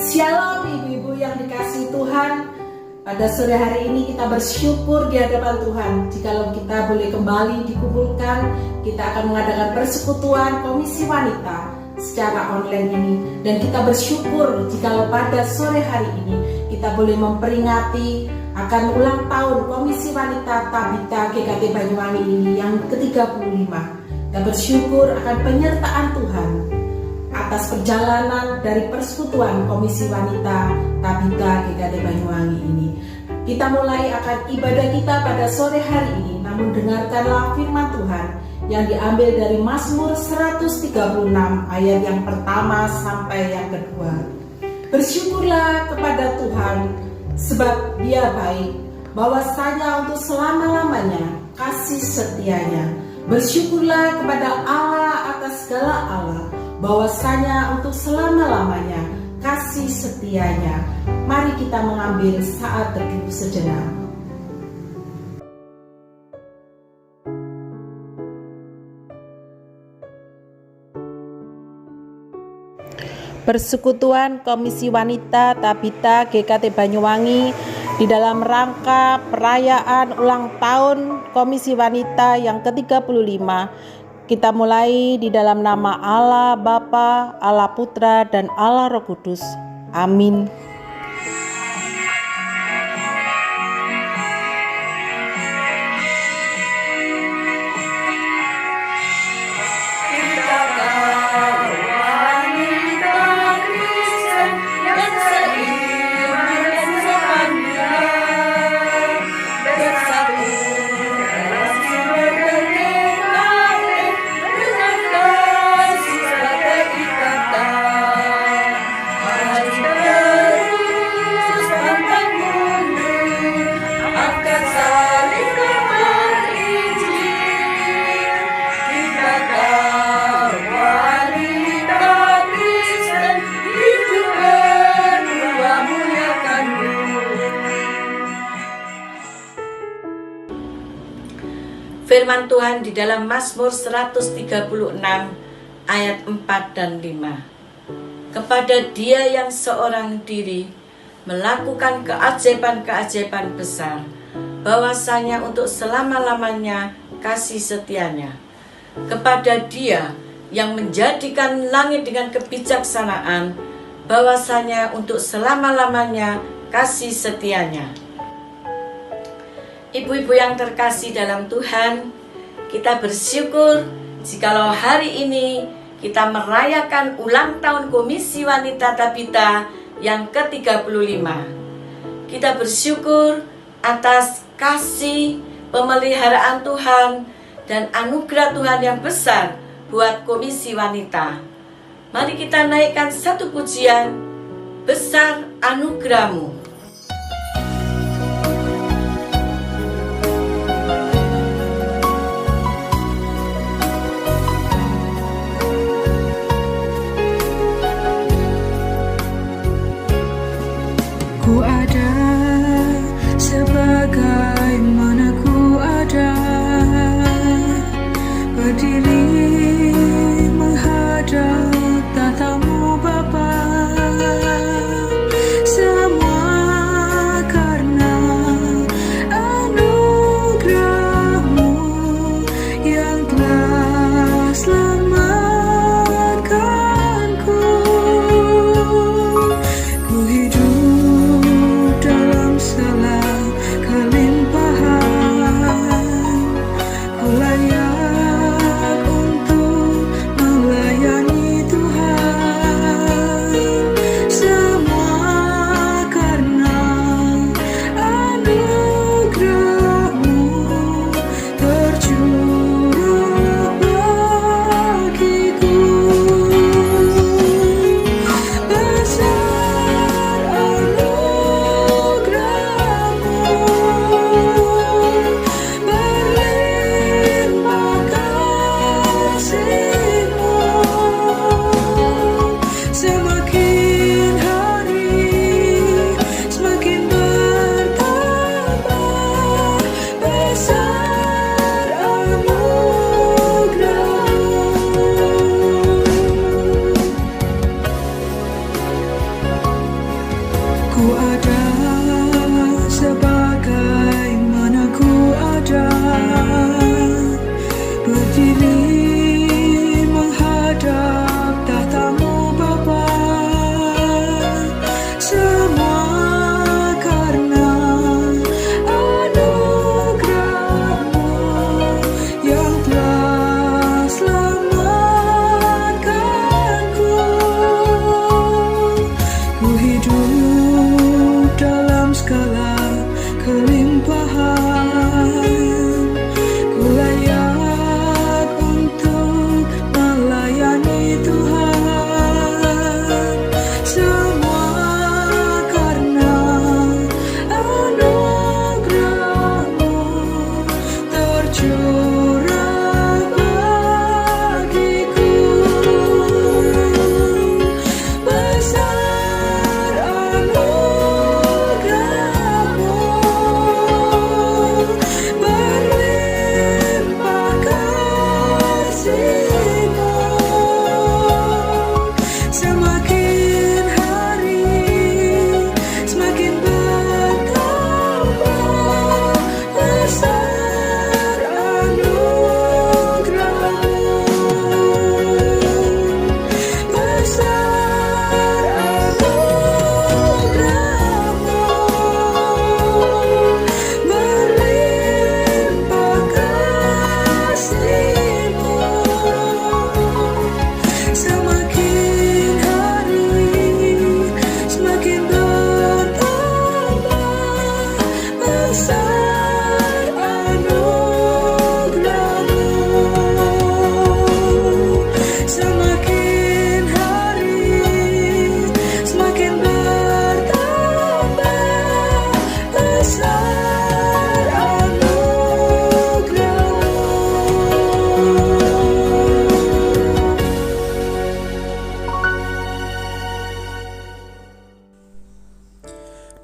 Shalom ibu-ibu yang dikasihi Tuhan. Pada sore hari ini kita bersyukur di hadapan Tuhan jikalau kita boleh kembali dikumpulkan. Kita akan mengadakan persekutuan Komisi Wanita secara online ini, dan kita bersyukur jikalau pada sore hari ini kita boleh memperingati akan ulang tahun Komisi Wanita Tabita GKT Banyuwangi ini yang ke-35. Kita bersyukur akan penyertaan Tuhan atas perjalanan dari persekutuan Komisi Wanita Tabita GKT Banyuwangi ini. Kita mulai akan ibadah kita pada sore hari ini, namun dengarkanlah firman Tuhan yang diambil dari Mazmur 136 ayat yang pertama sampai yang kedua. Bersyukurlah kepada Tuhan sebab Dia baik, bahwasanya untuk selama-lamanya kasih setianya. Bersyukurlah kepada Allah atas segala Allah, bahwasanya untuk selama-lamanya kasih setianya. Mari kita mengambil saat teduh sejenak. Persekutuan Komisi Wanita Tabita GKT Banyuwangi di dalam rangka perayaan ulang tahun Komisi Wanita yang ke-35. Kita mulai di dalam nama Allah Bapa, Allah Putra, dan Allah Roh Kudus. Amin. Firman Tuhan di dalam Mazmur 136 ayat 4 dan 5. Kepada Dia yang seorang diri melakukan keajaiban-keajaiban besar, bahwasanya untuk selama-lamanya kasih setianya. Kepada Dia yang menjadikan langit dengan kebijaksanaan, bahwasanya untuk selama-lamanya kasih setianya. Ibu-ibu yang terkasih dalam Tuhan, kita bersyukur jikalau hari ini kita merayakan ulang tahun Komisi Wanita Tabita yang ke-35. Kita bersyukur atas kasih pemeliharaan Tuhan dan anugerah Tuhan yang besar buat Komisi Wanita. Mari kita naikkan satu pujian, besar anugerah-Mu. Ku ada sebagaimana ku ada, berdiri menghadap tatamu Bapa. Semua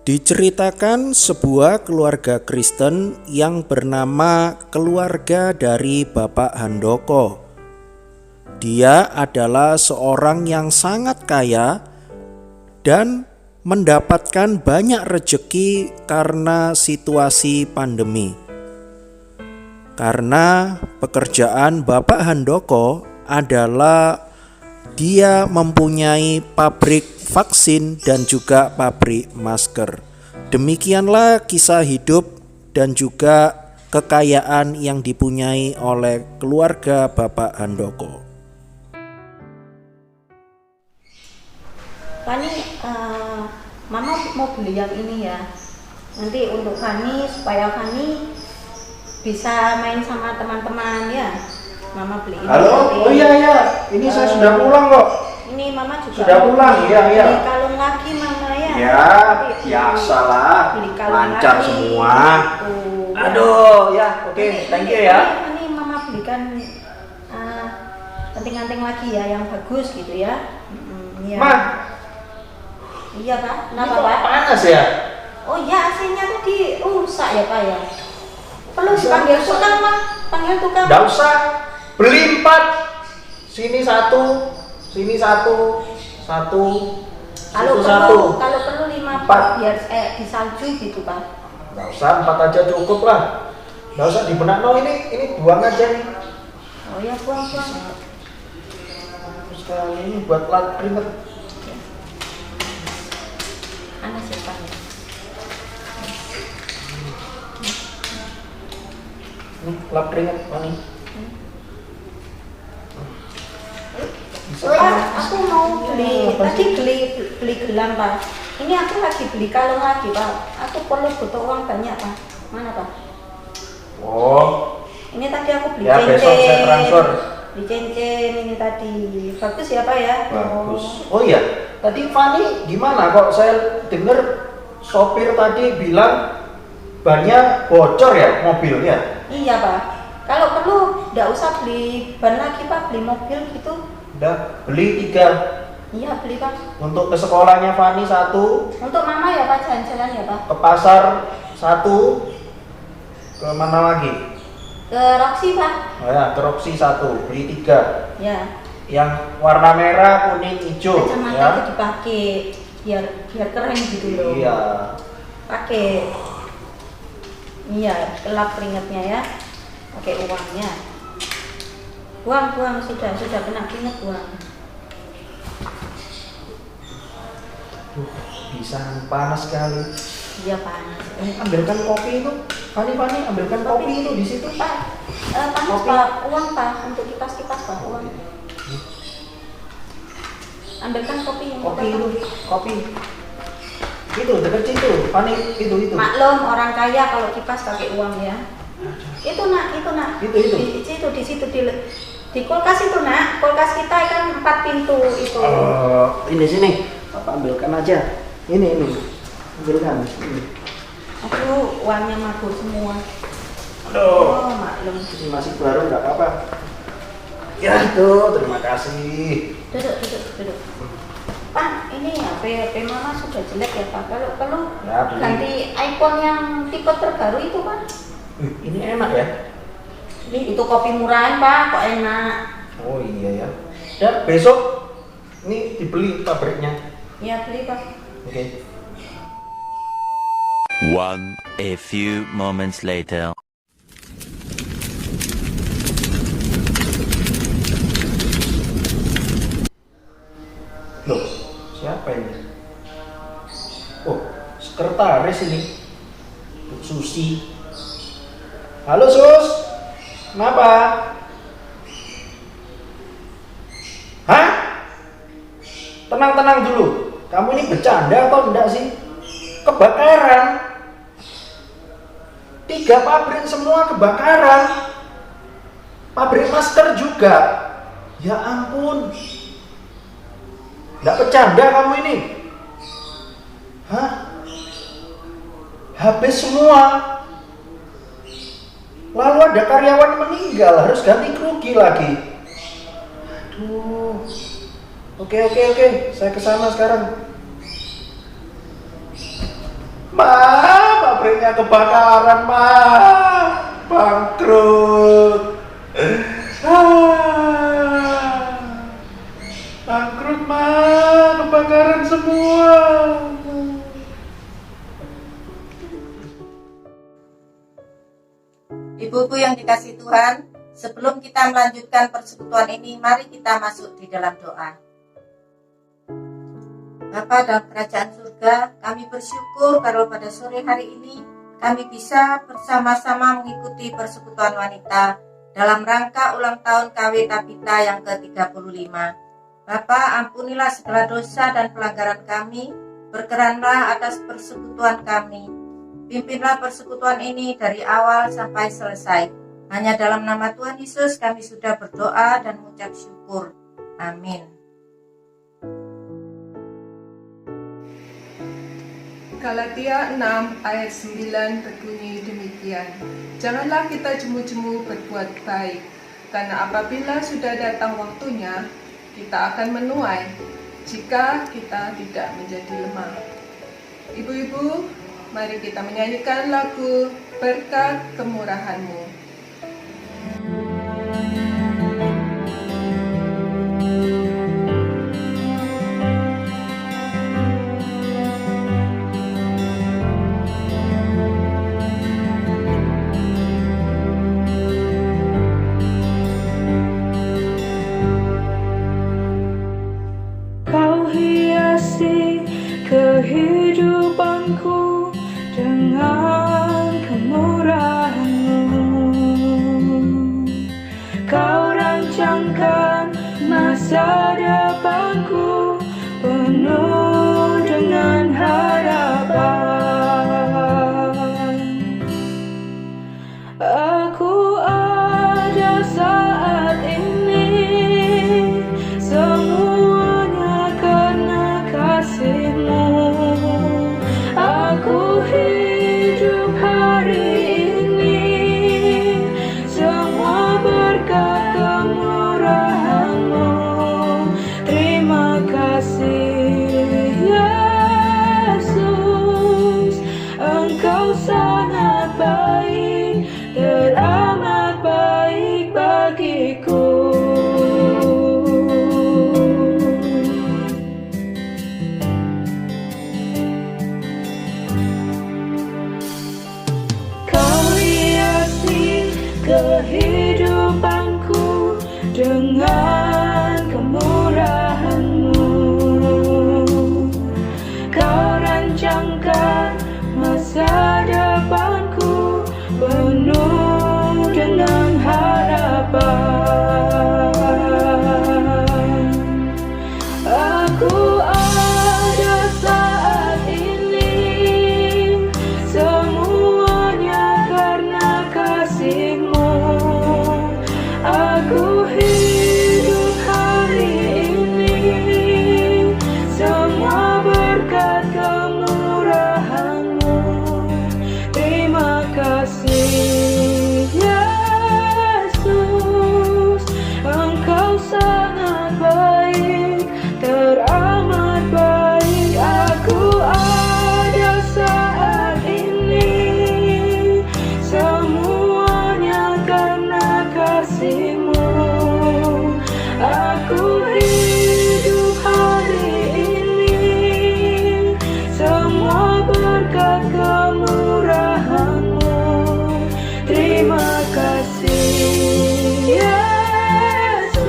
Diceritakan sebuah keluarga Kristen yang bernama keluarga dari Bapak Handoko. Dia adalah seorang yang sangat kaya dan mendapatkan banyak rejeki karena situasi pandemi. Karena pekerjaan Bapak Handoko adalah dia mempunyai pabrik vaksin dan juga pabrik masker. Demikianlah kisah hidup dan juga kekayaan yang dipunyai oleh keluarga Bapak Handoko. Fani, Mama mau beli yang ini ya. Nanti untuk Fani, supaya Fani bisa main sama teman-teman ya. Mama beli ini. Halo, oh iya, ini saya sudah pulang kok. Ini Mama juga Sudah pulang, iya. beli kalung lagi Mama ya. Ya, biasalah, Beli kalung lancar lagi. semua. Tuh, Aduh, ya, oke, thank you ya. Ini Mama belikan anting-anting lagi ya, yang bagus gitu ya. Iya. Ma, Iya Pak, ini kenapa kok Pak? panas ya? Oh iya, AC-nya tadi rusak ya Pak ya. Perlu panggil tukang Pak, panggil tukang. Nggak usah, beli 4. Sini 1, sini 1, 1, Kalau situ perlu, 1. kalau perlu 5 Empat. biar di salju gitu Pak. Nggak usah, 4 aja cukup lah. Nggak usah dibenak, no ini buang aja nih. Oh ya buang-buang. Terus kali ini buat plat printer. Anak siapa ya? Nih, lap keringet mana? Aku mau beli gelang Pak. Ini aku lagi beli kalung lagi Pak. Aku perlu butuh uang banyak Pak. Mana Pak? Oh, Ini tadi aku beli ya besok saya transfer. Beli cincin ini tadi. Bagus ya Pak ya? Bagus. Oh iya, tadi Fani gimana kok saya dengar sopir tadi bilang bannya bocor ya mobilnya? Iya Pak. Kalau perlu nggak usah beli ban lagi Pak, beli mobil gitu. Udah beli 3. Iya beli Pak. Untuk ke sekolahnya Fani 1, Untuk Mama ya Pak, jalan-jalan ya Pak. ke pasar 1, ke mana lagi? Ke Roxy Pak. Oh ya, ke Roxy 1, beli 3. Ya. Yang warna merah, kuning, hijau Kacamata ya. itu dipakai biar keren gitu loh. Iya. Pakai. Iya, kelap keringetnya ya. Pakai uangnya. Buang sudah kena keringet buang. Bisa panas sekali. Iya panas. Ambilkan kopi itu. Fani, ambilkan kopi itu di situ. Pak, panas Kopi. Pak, uang Pak untuk kipas Pak, uang. Ambilkan kopi yang Kopi Pak. itu, kopi. Itu dekat situ, Fani, itu. Maklum orang kaya kalau kipas pakai uang ya. Itu nak. Itu. Di situ di kulkas itu nak. Kulkas kita kan 4 pintu itu. Ini sini. Bapak ambilkan aja. Ini. Ambilkan. Ini. Aduh, uangnya mabur semua. Aduh. Oh, maklum. Ini masih baru, nggak apa-apa. Ya itu, terima kasih. Duduk. Pak, ini HP Mama sudah jelek ya Pak. Kalau perlu Ya, beli. ganti iPhone yang tipe terbaru itu Pak. Ini enak ya? Itu kopi murahan Pak, kok enak. Oh iya ya. Dan besok ini dibeli pabriknya. Ya beli Pak. Oke. A few moments later. Loh, siapa ini? Oh, sekretaris ini. Bu Susi. Halo Sus, kenapa? Hah? Tenang dulu. Kamu ini bercanda atau enggak sih? Kebakaran. 3 pabrik semua kebakaran. Pabrik masker juga. Ya ampun. Nggak bercanda kamu ini. Hah? Habis semua. Lalu ada karyawan meninggal, harus ganti rugi lagi. Aduh. Oke. Saya kesana sekarang. Ma, pabriknya kebakaran, Ma. Bangkrut. Bangkrut, Ma. Kebakaran semua. Ibu-ibu yang dikasih Tuhan, sebelum kita melanjutkan persekutuan ini, mari kita masuk di dalam doa. Bapa dalam kerajaan surga, kami bersyukur kalau pada sore hari ini kami bisa bersama-sama mengikuti persekutuan wanita dalam rangka ulang tahun KW Tabita yang ke-35. Bapa, ampunilah segala dosa dan pelanggaran kami, berkeranlah atas persekutuan kami. Pimpinlah persekutuan ini dari awal sampai selesai. Hanya dalam nama Tuhan Yesus kami sudah berdoa dan mengucap syukur. Amin. Galatia 6 ayat 9 berbunyi demikian. Janganlah kita jemu-jemu berbuat baik, karena apabila sudah datang waktunya, kita akan menuai jika kita tidak menjadi lemah. Ibu-ibu, mari kita menyanyikan lagu Berkat Kemurahan-Mu. Kau hiasi kehidupanku dengan kemurahan-Mu. Kau rancangkan masa depanku penuh dengan harapan. Aku ada saat ini, semuanya karena kasih-Mu. Aku hidup hari ini, semua berkat kemurahan-Mu. Terima kasih Yesus, Engkau sangat baik, teramat baik bagiku. Kau hiasi kehidupanku dengan kemurahan-Mu. Kau rancangkan masa depanku penuh dengan harapan. Aku ada saat ini, semuanya karena kasih-Mu. Aku hidup hari ini, semua berkat kemurahan-Mu. Terima kasih Yesus, Engkau sangat baik, teramat baik. Aku ada saat ini, semuanya karena kasih-Mu. Aku hidup hari ini, semua berkat kemurahan-Mu. Terima kasih Yesus,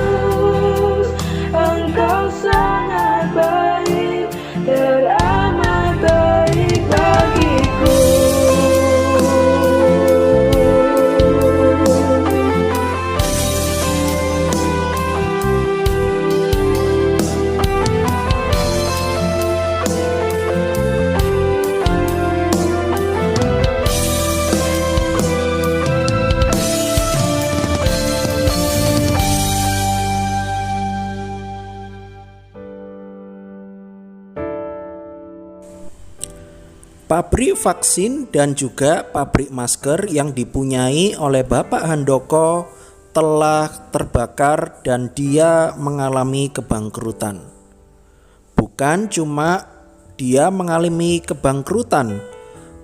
Engkau sangat baik, teramat baik bagiku. Pabrik vaksin dan juga pabrik masker yang dipunyai oleh Bapak Handoko telah terbakar dan dia mengalami kebangkrutan. Bukan cuma dia mengalami kebangkrutan,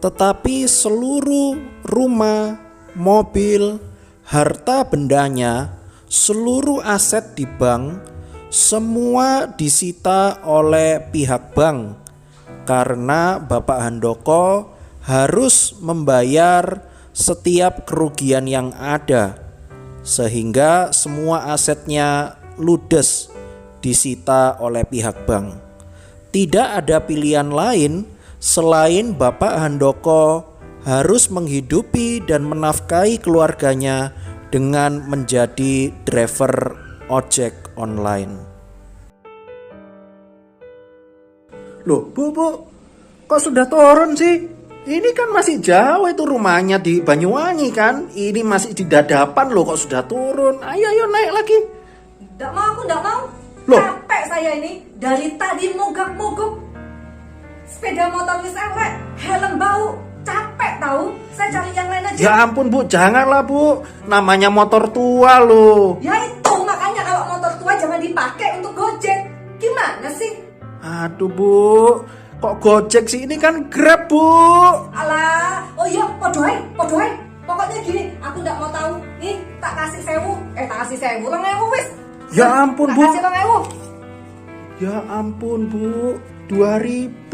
tetapi seluruh rumah, mobil, harta bendanya, seluruh aset di bank, semua disita oleh pihak bank karena Bapak Handoko harus membayar setiap kerugian yang ada, sehingga semua asetnya ludes disita oleh pihak bank. Tidak ada pilihan lain selain Bapak Handoko harus menghidupi dan menafkahi keluarganya dengan menjadi driver ojek online. Loh, Bu, kok sudah turun sih? Ini kan masih jauh itu rumahnya di Banyuwangi kan? Ini masih di Dadapan loh, kok sudah turun? Ayo naik lagi. Nggak mau, aku nggak mau. Loh? Capek saya ini. Dari tadi mogok-mogok. Sepeda motor wis elek, helm bau. Capek tahu. Saya cari yang lain aja. Ya ampun Bu, janganlah Bu. Namanya motor tua loh. Ya itu, makanya kalau motor tua jangan dipakai untuk gojek. Gimana sih? Aduh Bu, kok gojek sih? Ini kan Grab Bu. Alah, oh iya, podoy. Pokoknya gini, aku nggak mau tahu. Nih, tak kasih 2.000 wis. Ya ampun Bu. Tak kasih 2.000. Ya ampun Bu, 2.000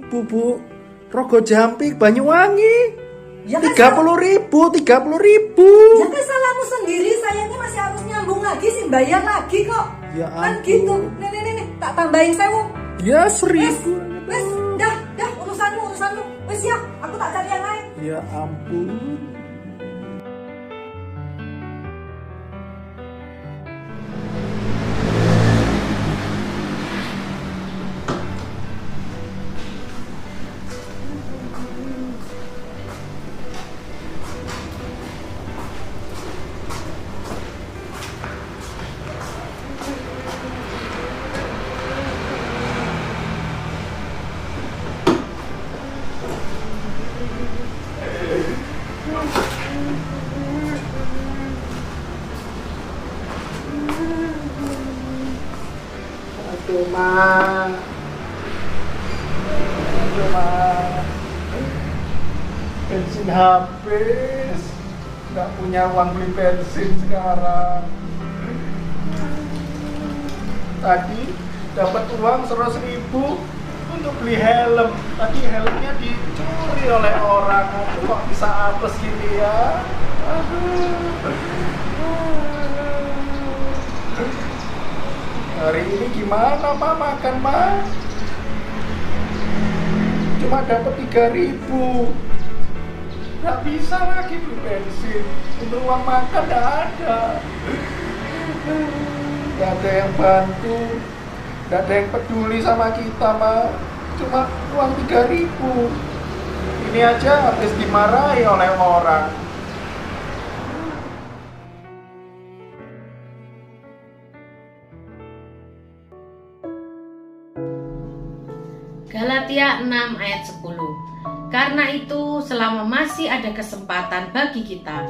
Bu. Rogo Jampik Banyuwangi. Ya kan 30.000. Ya kan salahmu sendiri, saya ini masih harus nyambung lagi sih, bayar lagi kok. Ya Kan ampun. gitu. Nih, tak tambahin 1.000. Ya Wes, 1.000. dah, urusanmu. Wes ya, aku tak cari yang lain. Ya ampun. Aduh Ma, bensin habis, nggak punya uang beli bensin sekarang. Tadi dapat uang 100.000 untuk beli helm. Tadi helmnya dicuri oleh orang. Aduh, kok bisa apes gini ya? Hari ini gimana Ma makan Ma? Cuma dapat 3.000. Nggak bisa lagi beli bensin. Untuk uang makan nggak ada. Nggak ada yang bantu. Nggak ada yang peduli sama kita Ma. Cuma uang 3.000. Ini aja habis dimarahi oleh orang. Galatia 6 ayat 10. Karena itu selama masih ada kesempatan bagi kita,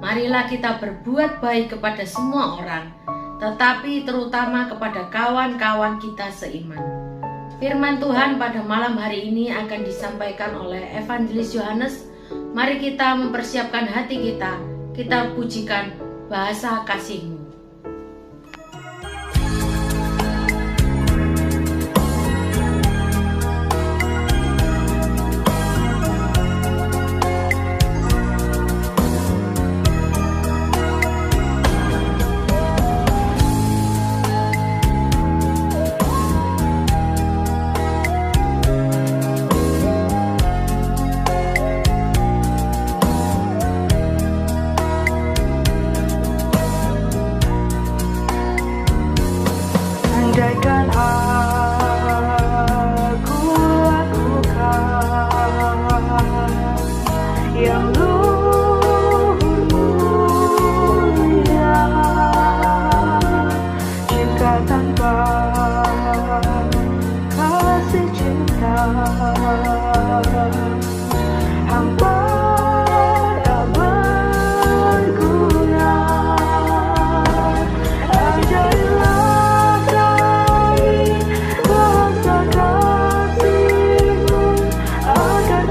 marilah kita berbuat baik kepada semua orang, tetapi terutama kepada kawan-kawan kita seiman. Firman Tuhan pada malam hari ini akan disampaikan oleh Evangelis Yohanes. Mari kita mempersiapkan hati kita pujikan bahasa kasih-Mu. Andaikan aku lakukan yang luhur mulia, jika tanpa kasih cinta hamba tak berguna. Ajailah kami rasa kasih-Mu akan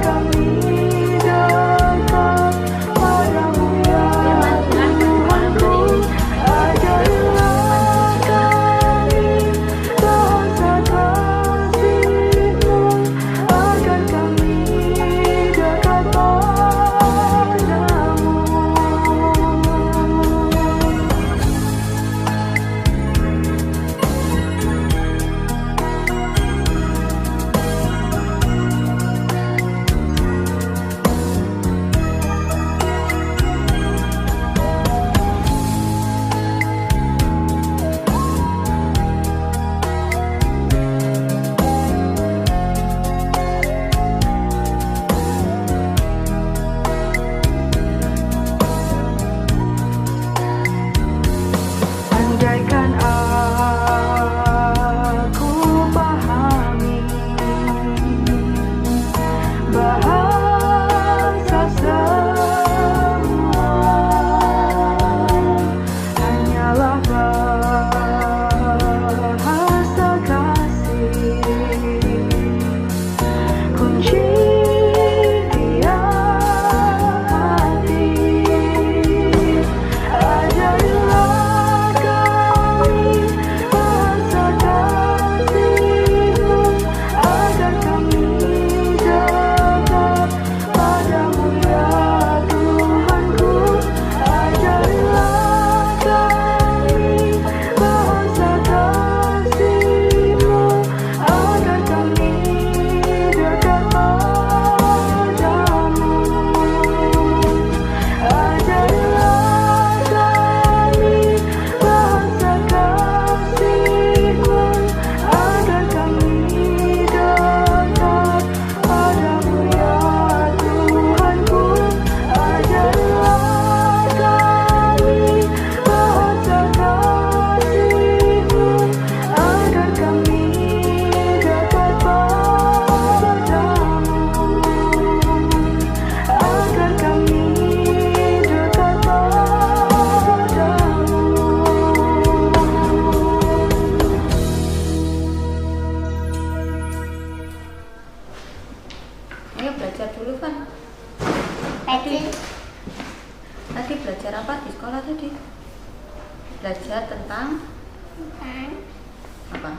apa?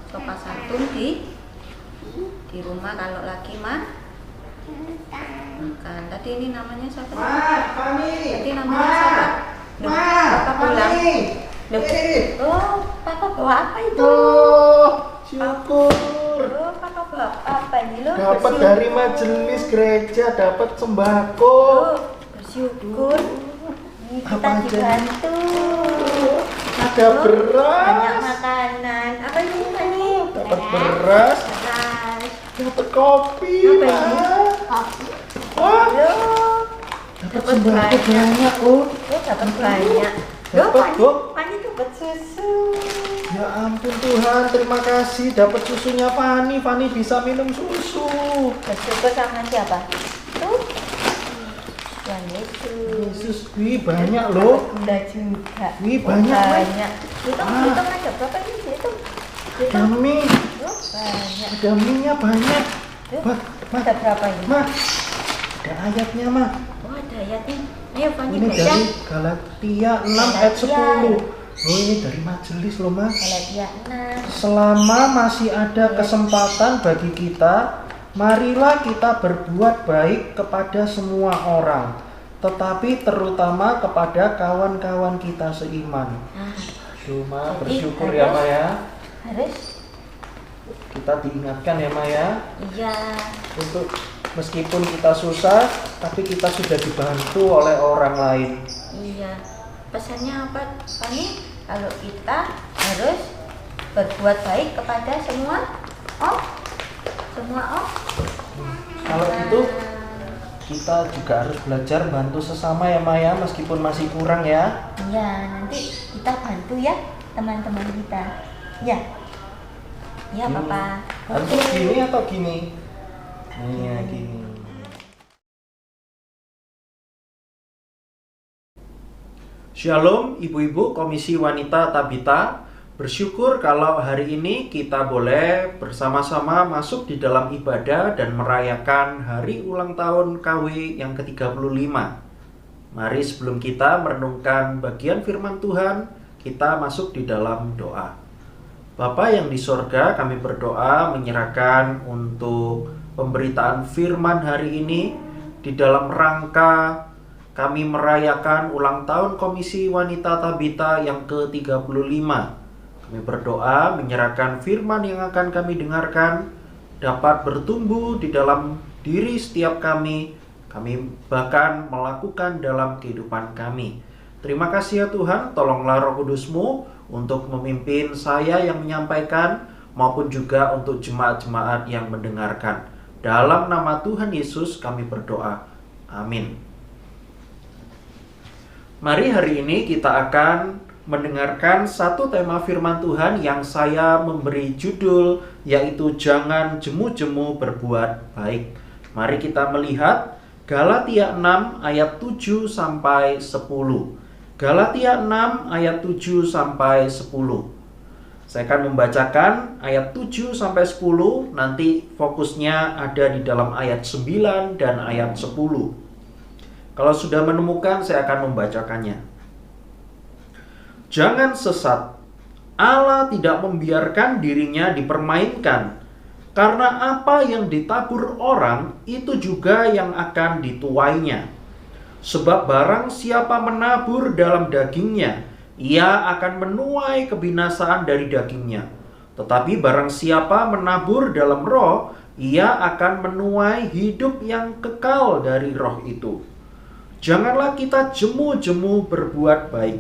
Sopan santun di rumah kalau lagi makan. Tadi ini namanya siapa? Tadi namanya siapa? Papa pulang. Oh, Papa bawa apa itu? Syukur. Oh, Papa bawa apa ini lo? Dapat dari majelis gereja, dapat sembako. Bersyukur. Ini kita Apa aja? dibantu. Ada beras. Banyak makanan. Apa ini? Dapat beras, dapat kopi, Apa Ma. ini? Wah, Loh, dapat sembako banyak, oh. dapat banyak. Dapat, Bu. Pani dapat susu. Ya ampun Tuhan, terima kasih dapat susunya Fani. Fani bisa minum susu. Bersyukur sama siapa? Tuh. Tuhan Yesus. Yesus, wih banyak loh. Bunda juga. Wih banyak, Ma. Banyak. Hitung aja berapa ini? Hitung. Ada mie, Oh, banyak. ada mie-nya banyak. Ma, Ada berapa ini? Ma, ada ayatnya, Ma. Oh, ada ayatnya. Ayo Fani Ini baca. dari Galatia 6 ayat 10. Oh, ini dari majelis loh, Ma. Galatia 6. Selama masih ada kesempatan bagi kita, marilah kita berbuat baik kepada semua orang, tetapi terutama kepada kawan-kawan kita seiman. Nah, Aduh, Ma, Jadi, bersyukur ya, Ma ya. harus Kita diingatkan ya, Ma ya. iya. Untuk meskipun kita susah, tapi kita sudah dibantu oleh orang lain. Iya. Pesannya apa, Fani? Kalau kita harus berbuat baik kepada semua orang. Kalau itu kita juga harus belajar bantu sesama ya, Ma ya, meskipun masih kurang ya. Iya, nanti kita bantu ya teman-teman kita. Ya. Ya, Gini. Papa. Harus gini atau gini? Iya, gini. Shalom ibu-ibu Komisi Wanita Tabita. Bersyukur kalau hari ini kita boleh bersama-sama masuk di dalam ibadah dan merayakan hari ulang tahun KW yang ke-35. Mari sebelum kita merenungkan bagian firman Tuhan, kita masuk di dalam doa. Bapa yang di sorga, kami berdoa menyerahkan untuk pemberitaan firman hari ini di dalam rangka kami merayakan ulang tahun Komisi Wanita Tabita yang ke-35. Kami berdoa menyerahkan firman yang akan kami dengarkan dapat bertumbuh di dalam diri setiap kami bahkan melakukan dalam kehidupan kami. Terima kasih ya Tuhan, tolonglah Roh Kudus-Mu untuk memimpin saya yang menyampaikan maupun juga untuk jemaat-jemaat yang mendengarkan. Dalam nama Tuhan Yesus kami berdoa. Amin. Mari hari ini kita akan mendengarkan satu tema firman Tuhan yang saya memberi judul yaitu jangan jemu-jemu berbuat baik. Mari kita melihat Galatia 6 ayat 7 sampai 10. Galatia 6 ayat 7 sampai 10. Saya akan membacakan ayat 7 sampai 10, nanti fokusnya ada di dalam ayat 9 dan ayat 10. Kalau sudah menemukan, saya akan membacakannya. Jangan sesat. Allah tidak membiarkan dirinya dipermainkan, karena apa yang ditabur orang, itu juga yang akan dituainya. Sebab barang siapa menabur dalam dagingnya, ia akan menuai kebinasaan dari dagingnya. Tetapi barang siapa menabur dalam roh, ia akan menuai hidup yang kekal dari roh itu. Janganlah kita jemu-jemu berbuat baik,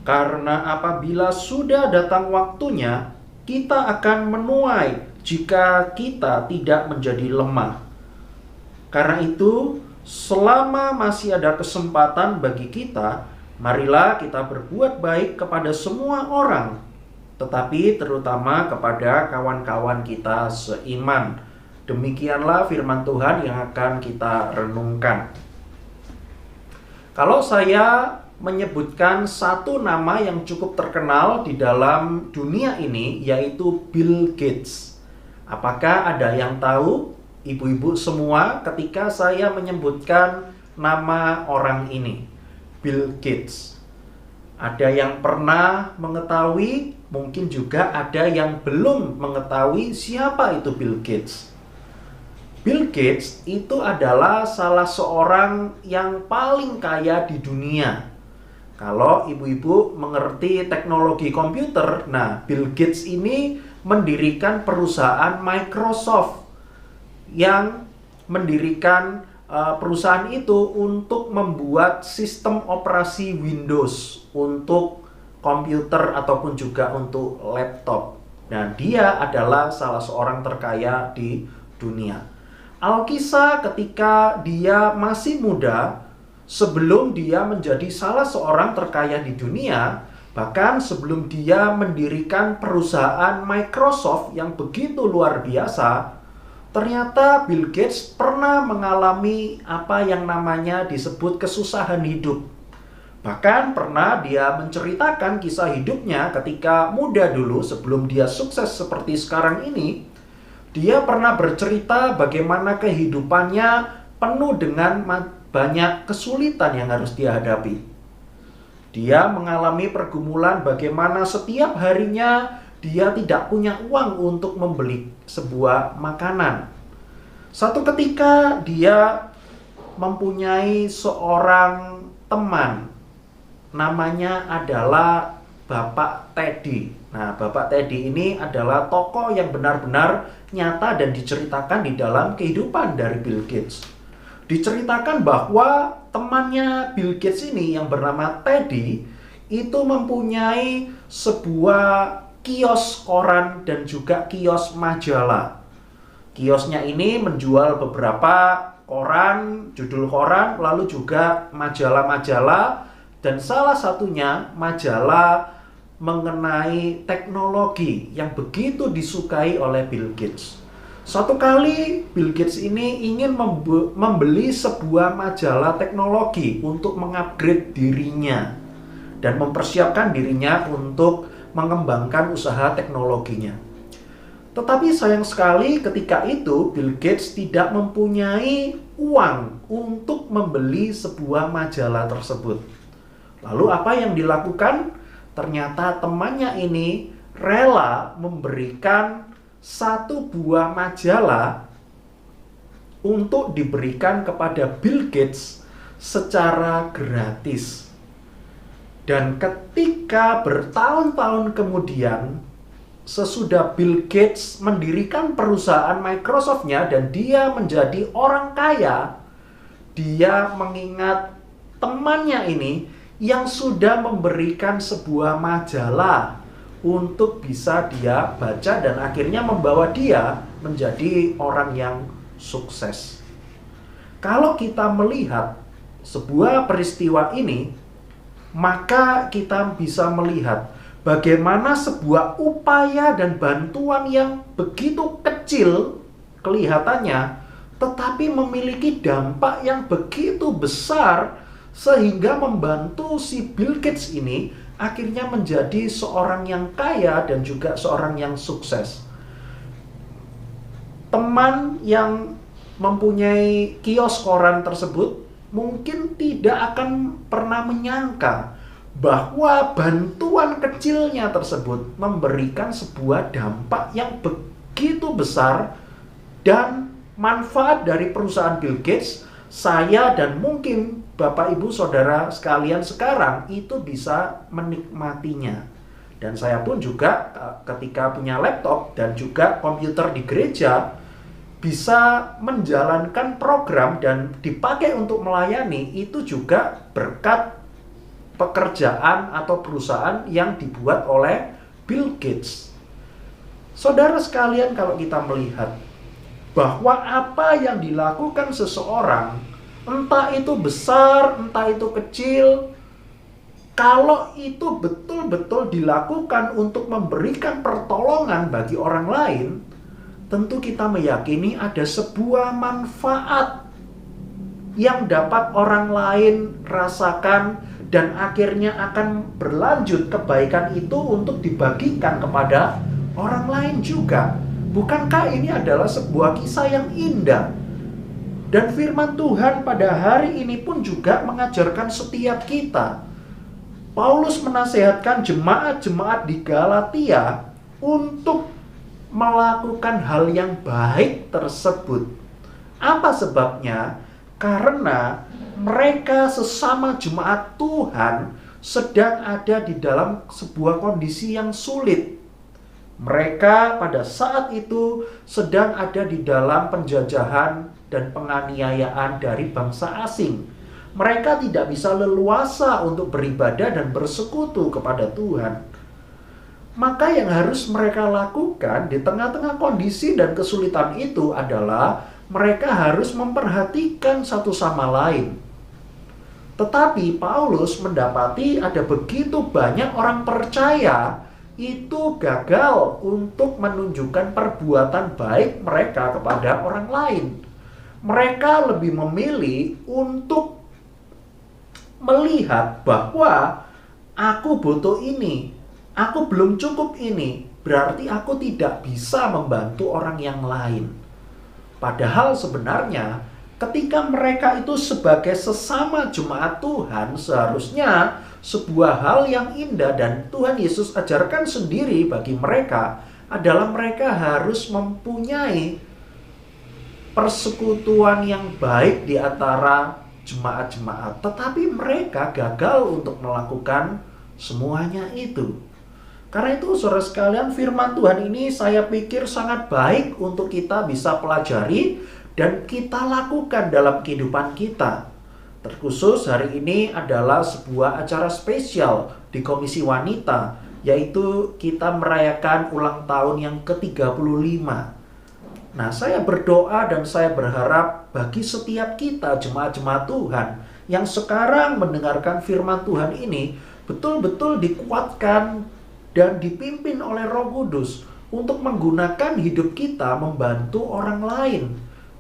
karena apabila sudah datang waktunya, kita akan menuai jika kita tidak menjadi lemah. Karena itu, selama masih ada kesempatan bagi kita, marilah kita berbuat baik kepada semua orang, tetapi terutama kepada kawan-kawan kita seiman. Demikianlah firman Tuhan yang akan kita renungkan. Kalau saya menyebutkan satu nama yang cukup terkenal di dalam dunia ini, yaitu Bill Gates. Apakah ada yang tahu? Ibu-ibu semua, ketika saya menyebutkan nama orang ini, Bill Gates, ada yang pernah mengetahui mungkin juga ada yang belum mengetahui siapa itu Bill Gates. Bill Gates itu adalah salah seorang yang paling kaya di dunia. Kalau ibu-ibu mengerti teknologi komputer, nah Bill Gates ini mendirikan perusahaan Microsoft yang mendirikan perusahaan itu untuk membuat sistem operasi Windows untuk komputer ataupun juga untuk laptop. Nah, dia adalah salah seorang terkaya di dunia. Alkisah ketika dia masih muda, sebelum dia menjadi salah seorang terkaya di dunia, bahkan sebelum dia mendirikan perusahaan Microsoft yang begitu luar biasa, ternyata Bill Gates pernah mengalami apa yang namanya disebut kesusahan hidup. Bahkan pernah dia menceritakan kisah hidupnya ketika muda dulu sebelum dia sukses seperti sekarang ini. Dia pernah bercerita bagaimana kehidupannya penuh dengan banyak kesulitan yang harus dia hadapi. Dia mengalami pergumulan bagaimana setiap harinya dia tidak punya uang untuk membeli sebuah makanan. Satu ketika dia mempunyai seorang teman, namanya adalah Bapak Teddy. Nah, Bapak Teddy ini adalah tokoh yang benar-benar nyata dan diceritakan di dalam kehidupan dari Bill Gates. Diceritakan bahwa temannya Bill Gates ini yang bernama Teddy itu mempunyai sebuah kios koran dan juga kios majalah. Kiosnya ini menjual beberapa koran, judul koran, lalu juga majalah-majalah, dan salah satunya majalah mengenai teknologi yang begitu disukai oleh Bill Gates. Suatu kali Bill Gates ini ingin membeli sebuah majalah teknologi untuk mengupgrade dirinya dan mempersiapkan dirinya untuk mengembangkan usaha teknologinya. Tetapi sayang sekali ketika itu Bill Gates tidak mempunyai uang untuk membeli sebuah majalah tersebut. Lalu apa yang dilakukan? Ternyata temannya ini rela memberikan satu buah majalah untuk diberikan kepada Bill Gates secara gratis. Dan ketika bertahun-tahun kemudian, sesudah Bill Gates mendirikan perusahaan Microsoft-nya dan dia menjadi orang kaya, dia mengingat temannya ini yang sudah memberikan sebuah majalah untuk bisa dia baca dan akhirnya membawa dia menjadi orang yang sukses. Kalau kita melihat sebuah peristiwa ini, maka kita bisa melihat bagaimana sebuah upaya dan bantuan yang begitu kecil kelihatannya, tetapi memiliki dampak yang begitu besar sehingga membantu si Bill Gates ini akhirnya menjadi seorang yang kaya dan juga seorang yang sukses. Teman yang mempunyai kios koran tersebut mungkin tidak akan pernah menyangka bahwa bantuan kecilnya tersebut memberikan sebuah dampak yang begitu besar, dan manfaat dari perusahaan Bill Gates, saya dan mungkin Bapak Ibu Saudara sekalian sekarang itu bisa menikmatinya. Dan saya pun juga ketika punya laptop dan juga komputer di gereja bisa menjalankan program dan dipakai untuk melayani, itu juga berkat pekerjaan atau perusahaan yang dibuat oleh Bill Gates. Saudara sekalian, kalau kita melihat bahwa apa yang dilakukan seseorang, entah itu besar, entah itu kecil, kalau itu betul-betul dilakukan untuk memberikan pertolongan bagi orang lain, tentu kita meyakini ada sebuah manfaat yang dapat orang lain rasakan dan akhirnya akan berlanjut kebaikan itu untuk dibagikan kepada orang lain juga. Bukankah ini adalah sebuah kisah yang indah? Dan firman Tuhan pada hari ini pun juga mengajarkan setiap kita Paulus menasehatkan jemaat-jemaat di Galatia untuk melakukan hal yang baik tersebut. Apa sebabnya? Karena mereka sesama jemaat Tuhan sedang ada di dalam sebuah kondisi yang sulit. Mereka pada saat itu sedang ada di dalam penjajahan dan penganiayaan dari bangsa asing. Mereka tidak bisa leluasa untuk beribadah dan bersekutu kepada Tuhan. Maka yang harus mereka lakukan di tengah-tengah kondisi dan kesulitan itu adalah mereka harus memperhatikan satu sama lain. Tetapi Paulus mendapati ada begitu banyak orang percaya itu gagal untuk menunjukkan perbuatan baik mereka kepada orang lain. Mereka lebih memilih untuk melihat bahwa aku butuh ini, aku belum cukup ini, berarti aku tidak bisa membantu orang yang lain. Padahal sebenarnya ketika mereka itu sebagai sesama jemaat Tuhan, seharusnya sebuah hal yang indah dan Tuhan Yesus ajarkan sendiri bagi mereka adalah mereka harus mempunyai persekutuan yang baik di antara jemaat-jemaat. Tetapi mereka gagal untuk melakukan semuanya itu. Karena itu saudara sekalian, firman Tuhan ini saya pikir sangat baik untuk kita bisa pelajari dan kita lakukan dalam kehidupan kita. Terkhusus hari ini adalah sebuah acara spesial di Komisi Wanita, yaitu kita merayakan ulang tahun yang ke-35. Nah, saya berdoa dan saya berharap bagi setiap kita jemaat-jemaat Tuhan yang sekarang mendengarkan firman Tuhan ini betul-betul dikuatkan dan dipimpin oleh Roh Kudus untuk menggunakan hidup kita membantu orang lain.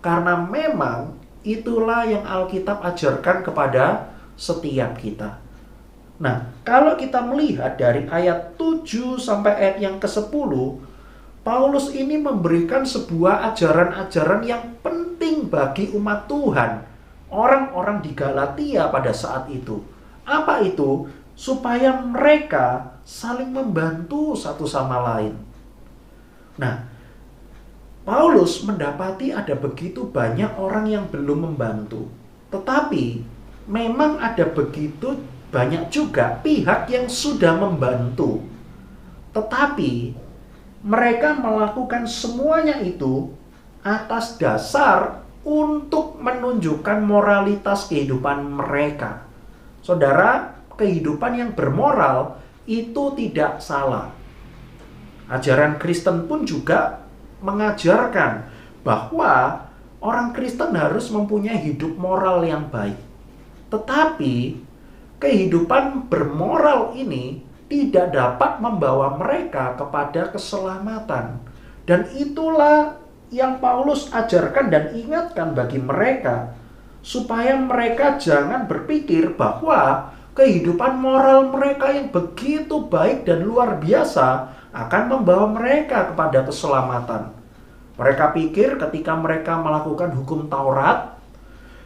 Karena memang itulah yang Alkitab ajarkan kepada setiap kita. Nah, kalau kita melihat dari ayat 7 sampai ayat yang ke-10, Paulus ini memberikan sebuah ajaran-ajaran yang penting bagi umat Tuhan, orang-orang di Galatia pada saat itu. Apa itu? Supaya mereka saling membantu satu sama lain. Nah, Paulus mendapati ada begitu banyak orang yang belum membantu. Tetapi memang ada begitu banyak juga pihak yang sudah membantu. Tetapi mereka melakukan semuanya itu atas dasar untuk menunjukkan moralitas kehidupan mereka. Saudara, kehidupan yang bermoral itu tidak salah. Ajaran Kristen pun juga mengajarkan bahwa orang Kristen harus mempunyai hidup moral yang baik. Tetapi kehidupan bermoral ini tidak dapat membawa mereka kepada keselamatan. Dan itulah yang Paulus ajarkan dan ingatkan bagi mereka, supaya mereka jangan berpikir bahwa kehidupan moral mereka yang begitu baik dan luar biasa akan membawa mereka kepada keselamatan. Mereka pikir ketika mereka melakukan hukum Taurat,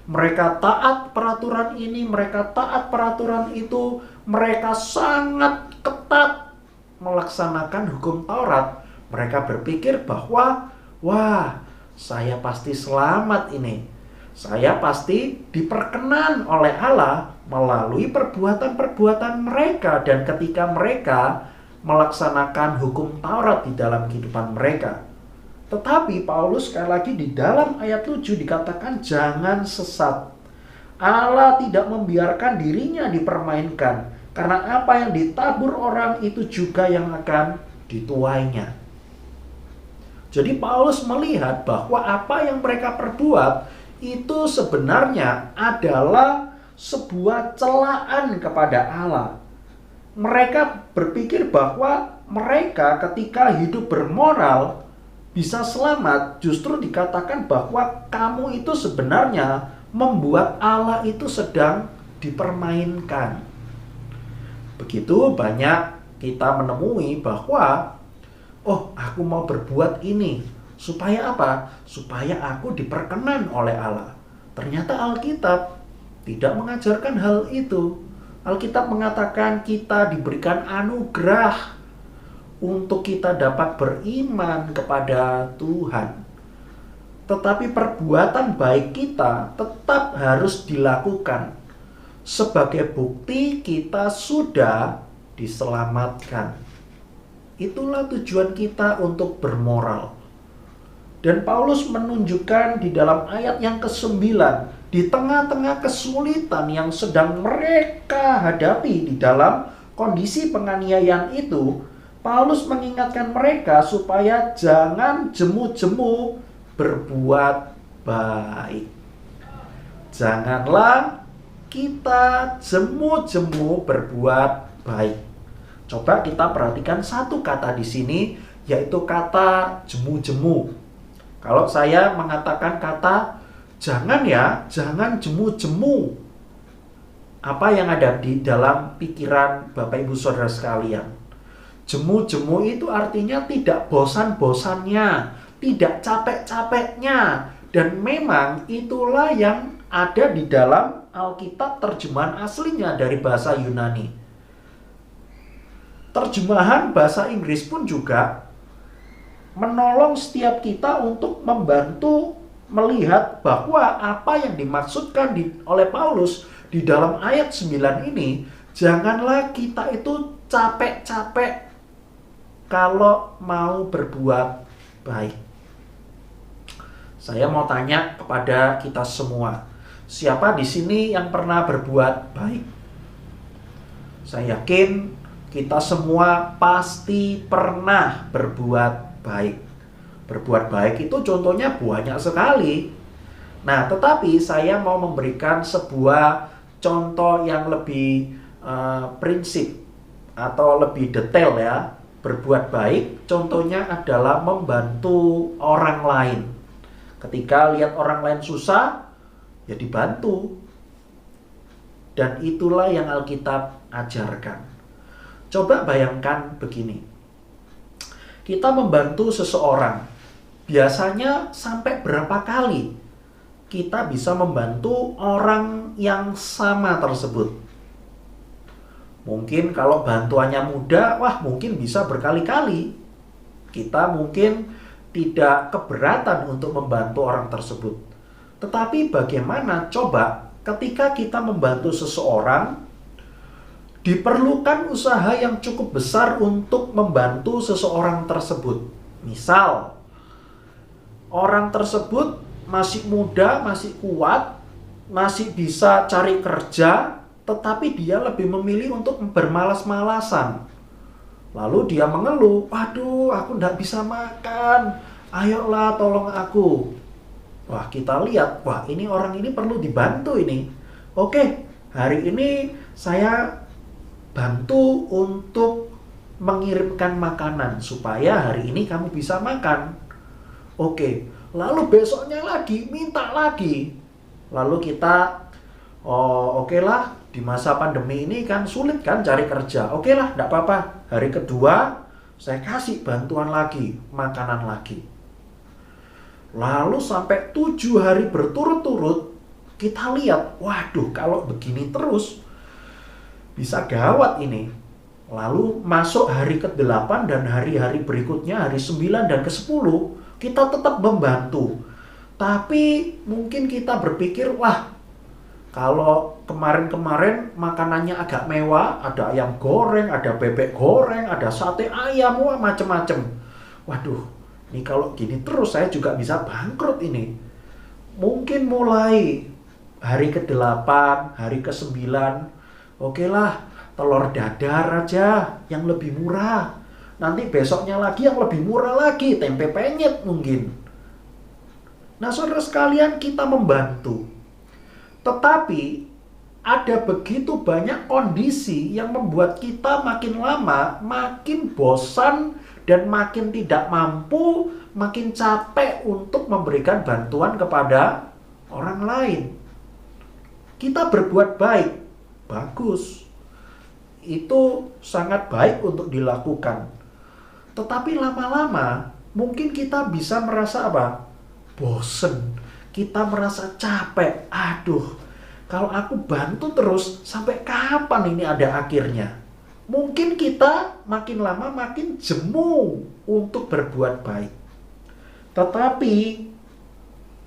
mereka taat peraturan ini, mereka taat peraturan itu, mereka sangat ketat melaksanakan hukum Taurat. Mereka berpikir bahwa, wah, saya pasti selamat ini. Saya pasti diperkenan oleh Allah melalui perbuatan-perbuatan mereka dan ketika mereka melaksanakan hukum Taurat di dalam kehidupan mereka. Tetapi Paulus sekali lagi di dalam ayat 7 dikatakan jangan sesat. Allah tidak membiarkan dirinya dipermainkan, karena apa yang ditabur orang itu juga yang akan dituainya. Jadi Paulus melihat bahwa apa yang mereka perbuat itu sebenarnya adalah sebuah celaan kepada Allah. Mereka berpikir bahwa mereka ketika hidup bermoral bisa selamat, justru dikatakan bahwa kamu itu sebenarnya membuat Allah itu sedang dipermainkan. Begitu banyak kita menemui bahwa, oh, aku mau berbuat ini. Supaya apa? Supaya aku diperkenan oleh Allah. Ternyata Alkitab tidak mengajarkan hal itu. Alkitab mengatakan kita diberikan anugerah untuk kita dapat beriman kepada Tuhan. Tetapi perbuatan baik kita tetap harus dilakukan sebagai bukti kita sudah diselamatkan. Itulah tujuan kita untuk bermoral. Dan Paulus menunjukkan di dalam ayat yang ke-9, di tengah-tengah kesulitan yang sedang mereka hadapi di dalam kondisi penganiayaan itu, Paulus mengingatkan mereka supaya jangan jemu-jemu berbuat baik. Janganlah kita jemu-jemu berbuat baik. Coba kita perhatikan satu kata di sini, yaitu kata jemu-jemu. Kalau saya mengatakan kata jangan jangan jemu-jemu. Apa yang ada di dalam pikiran Bapak Ibu Saudara sekalian? Jemu-jemu itu artinya tidak bosan-bosannya, tidak capek-capeknya. Dan memang itulah yang ada di dalam Alkitab terjemahan aslinya dari bahasa Yunani. Terjemahan bahasa Inggris pun juga menolong setiap kita untuk membantu melihat bahwa apa yang dimaksudkan oleh Paulus di dalam ayat 9 ini, janganlah kita itu capek-capek kalau mau berbuat baik. Saya mau tanya kepada kita semua, siapa di sini yang pernah berbuat baik? Saya yakin kita semua pasti pernah berbuat baik. Berbuat baik itu contohnya banyak sekali. Nah, tetapi saya mau memberikan sebuah contoh yang lebih prinsip atau lebih detail ya. Berbuat baik contohnya adalah membantu orang lain. Ketika lihat orang lain susah, ya dibantu. Dan itulah yang Alkitab ajarkan. Coba bayangkan begini. Kita membantu seseorang, biasanya sampai berapa kali kita bisa membantu orang yang sama tersebut? Mungkin kalau bantuannya mudah, mungkin bisa berkali-kali. Kita mungkin tidak keberatan untuk membantu orang tersebut. Tetapi bagaimana coba ketika kita membantu seseorang, diperlukan usaha yang cukup besar untuk membantu seseorang tersebut. Misal, orang tersebut masih muda, masih kuat, masih bisa cari kerja, tetapi dia lebih memilih untuk bermalas-malasan. Lalu dia mengeluh, waduh aku tidak bisa makan, ayolah tolong aku. Wah, kita lihat, ini orang ini perlu dibantu ini. Oke, hari ini saya bantu untuk mengirimkan makanan supaya hari ini kamu bisa makan. Oke, lalu besoknya lagi, minta lagi. Lalu kita, oke lah, di masa pandemi ini kan sulit kan cari kerja. Oke lah, tidak apa-apa. Hari kedua, saya kasih bantuan lagi, makanan lagi. Lalu sampai 7 hari berturut-turut, kita lihat, waduh kalau begini terus, bisa gawat ini. Lalu masuk hari ke-8 dan hari-hari berikutnya, hari 9 dan ke-10, kita tetap membantu. Tapi mungkin kita berpikir, kalau kemarin-kemarin makanannya agak mewah, ada ayam goreng, ada bebek goreng, ada sate ayam, macam-macam. Waduh, ini kalau gini terus saya juga bisa bangkrut ini. Mungkin mulai hari ke-8, hari ke-9, oke lah, telur dadar aja yang lebih murah. Nanti besoknya lagi yang lebih murah lagi, tempe penyet mungkin. Nah, saudara sekalian, kita membantu. Tetapi ada begitu banyak kondisi yang membuat kita makin lama makin bosan dan makin tidak mampu, makin capek untuk memberikan bantuan kepada orang lain. Kita berbuat baik, bagus. Itu sangat baik untuk dilakukan. Tetapi lama-lama mungkin kita bisa merasa bosen. Kita merasa capek. Aduh, Kalau aku bantu terus, sampai kapan ini ada akhirnya? Mungkin kita makin lama makin jemu untuk berbuat baik. Tetapi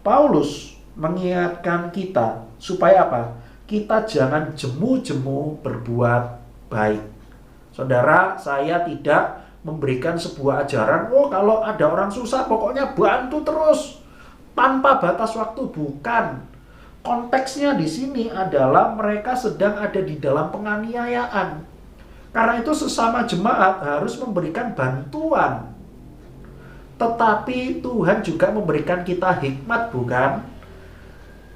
Paulus mengingatkan kita supaya apa? Kita jangan jemu-jemu berbuat baik. Saudara, saya tidak memberikan sebuah ajaran, oh kalau ada orang susah pokoknya bantu terus tanpa batas waktu. Bukan. Konteksnya di sini adalah mereka sedang ada di dalam penganiayaan. Karena itu sesama jemaat harus memberikan bantuan. Tetapi Tuhan juga memberikan kita hikmat, bukan?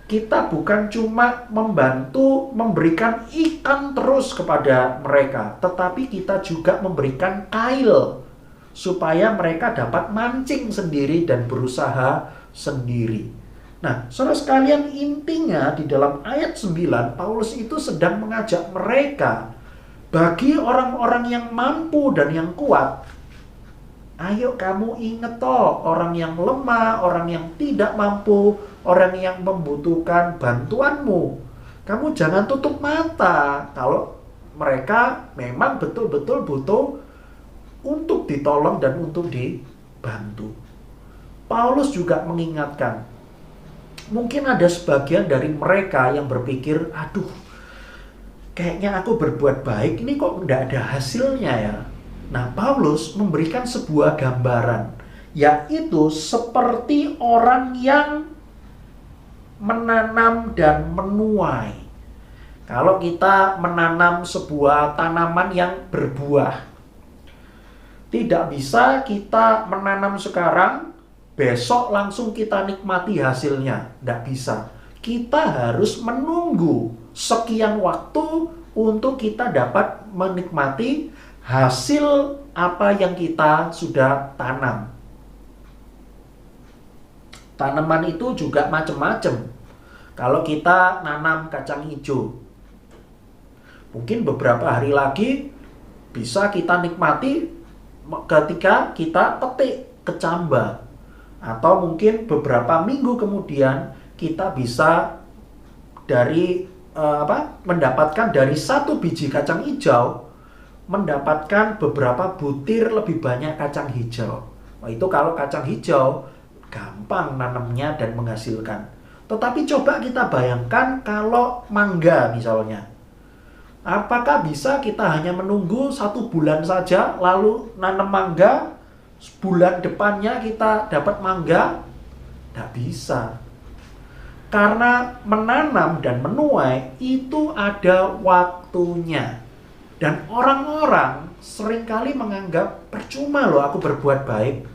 Kita bukan cuma membantu memberikan ikan terus kepada mereka, tetapi kita juga memberikan kail supaya mereka dapat mancing sendiri dan berusaha sendiri. Nah, saudara sekalian, intinya di dalam ayat 9 Paulus itu sedang mengajak mereka, bagi orang-orang yang mampu dan yang kuat, ayo kamu inget toh orang yang lemah, orang yang tidak mampu, orang yang membutuhkan bantuanmu. Kamu jangan tutup mata kalau mereka memang betul-betul butuh untuk ditolong dan untuk dibantu. Paulus juga mengingatkan, mungkin ada sebagian dari mereka yang berpikir, aduh, kayaknya aku berbuat baik, ini kok nggak ada hasilnya ya. Nah, Paulus memberikan sebuah gambaran, yaitu seperti orang yang menanam dan menuai. Kalau kita menanam sebuah tanaman yang berbuah, tidak bisa kita menanam sekarang, besok langsung kita nikmati hasilnya. Tidak bisa. Kita harus menunggu sekian waktu untuk kita dapat menikmati hasil apa yang kita sudah tanam. Tanaman itu juga macam-macam. Kalau kita nanam kacang hijau, mungkin beberapa hari lagi bisa kita nikmati ketika kita petik kecambah. Atau mungkin beberapa minggu kemudian kita bisa mendapatkan dari satu biji kacang hijau, mendapatkan beberapa butir lebih banyak kacang hijau. Nah, itu kalau kacang hijau gampang nanamnya dan menghasilkan. Tetapi coba kita bayangkan kalau mangga misalnya. Apakah bisa kita hanya menunggu 1 bulan saja lalu nanam mangga, bulan depannya kita dapat mangga? Tidak bisa. Karena menanam dan menuai itu ada waktunya. Dan orang-orang seringkali menganggap percuma loh aku berbuat baik.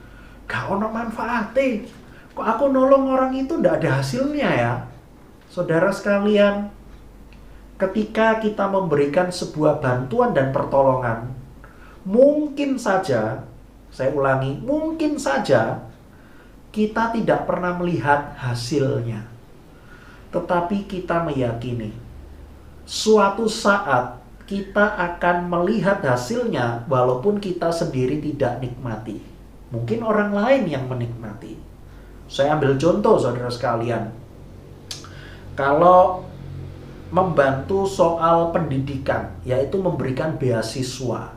Gak ono manfaatnya. Kok aku nolong orang itu tidak ada hasilnya ya? Saudara sekalian, ketika kita memberikan sebuah bantuan dan pertolongan, mungkin saja, saya ulangi, mungkin saja kita tidak pernah melihat hasilnya. Tetapi kita meyakini suatu saat kita akan melihat hasilnya walaupun kita sendiri tidak nikmati. Mungkin orang lain yang menikmati. Saya ambil contoh saudara sekalian. Kalau membantu soal pendidikan, yaitu memberikan beasiswa.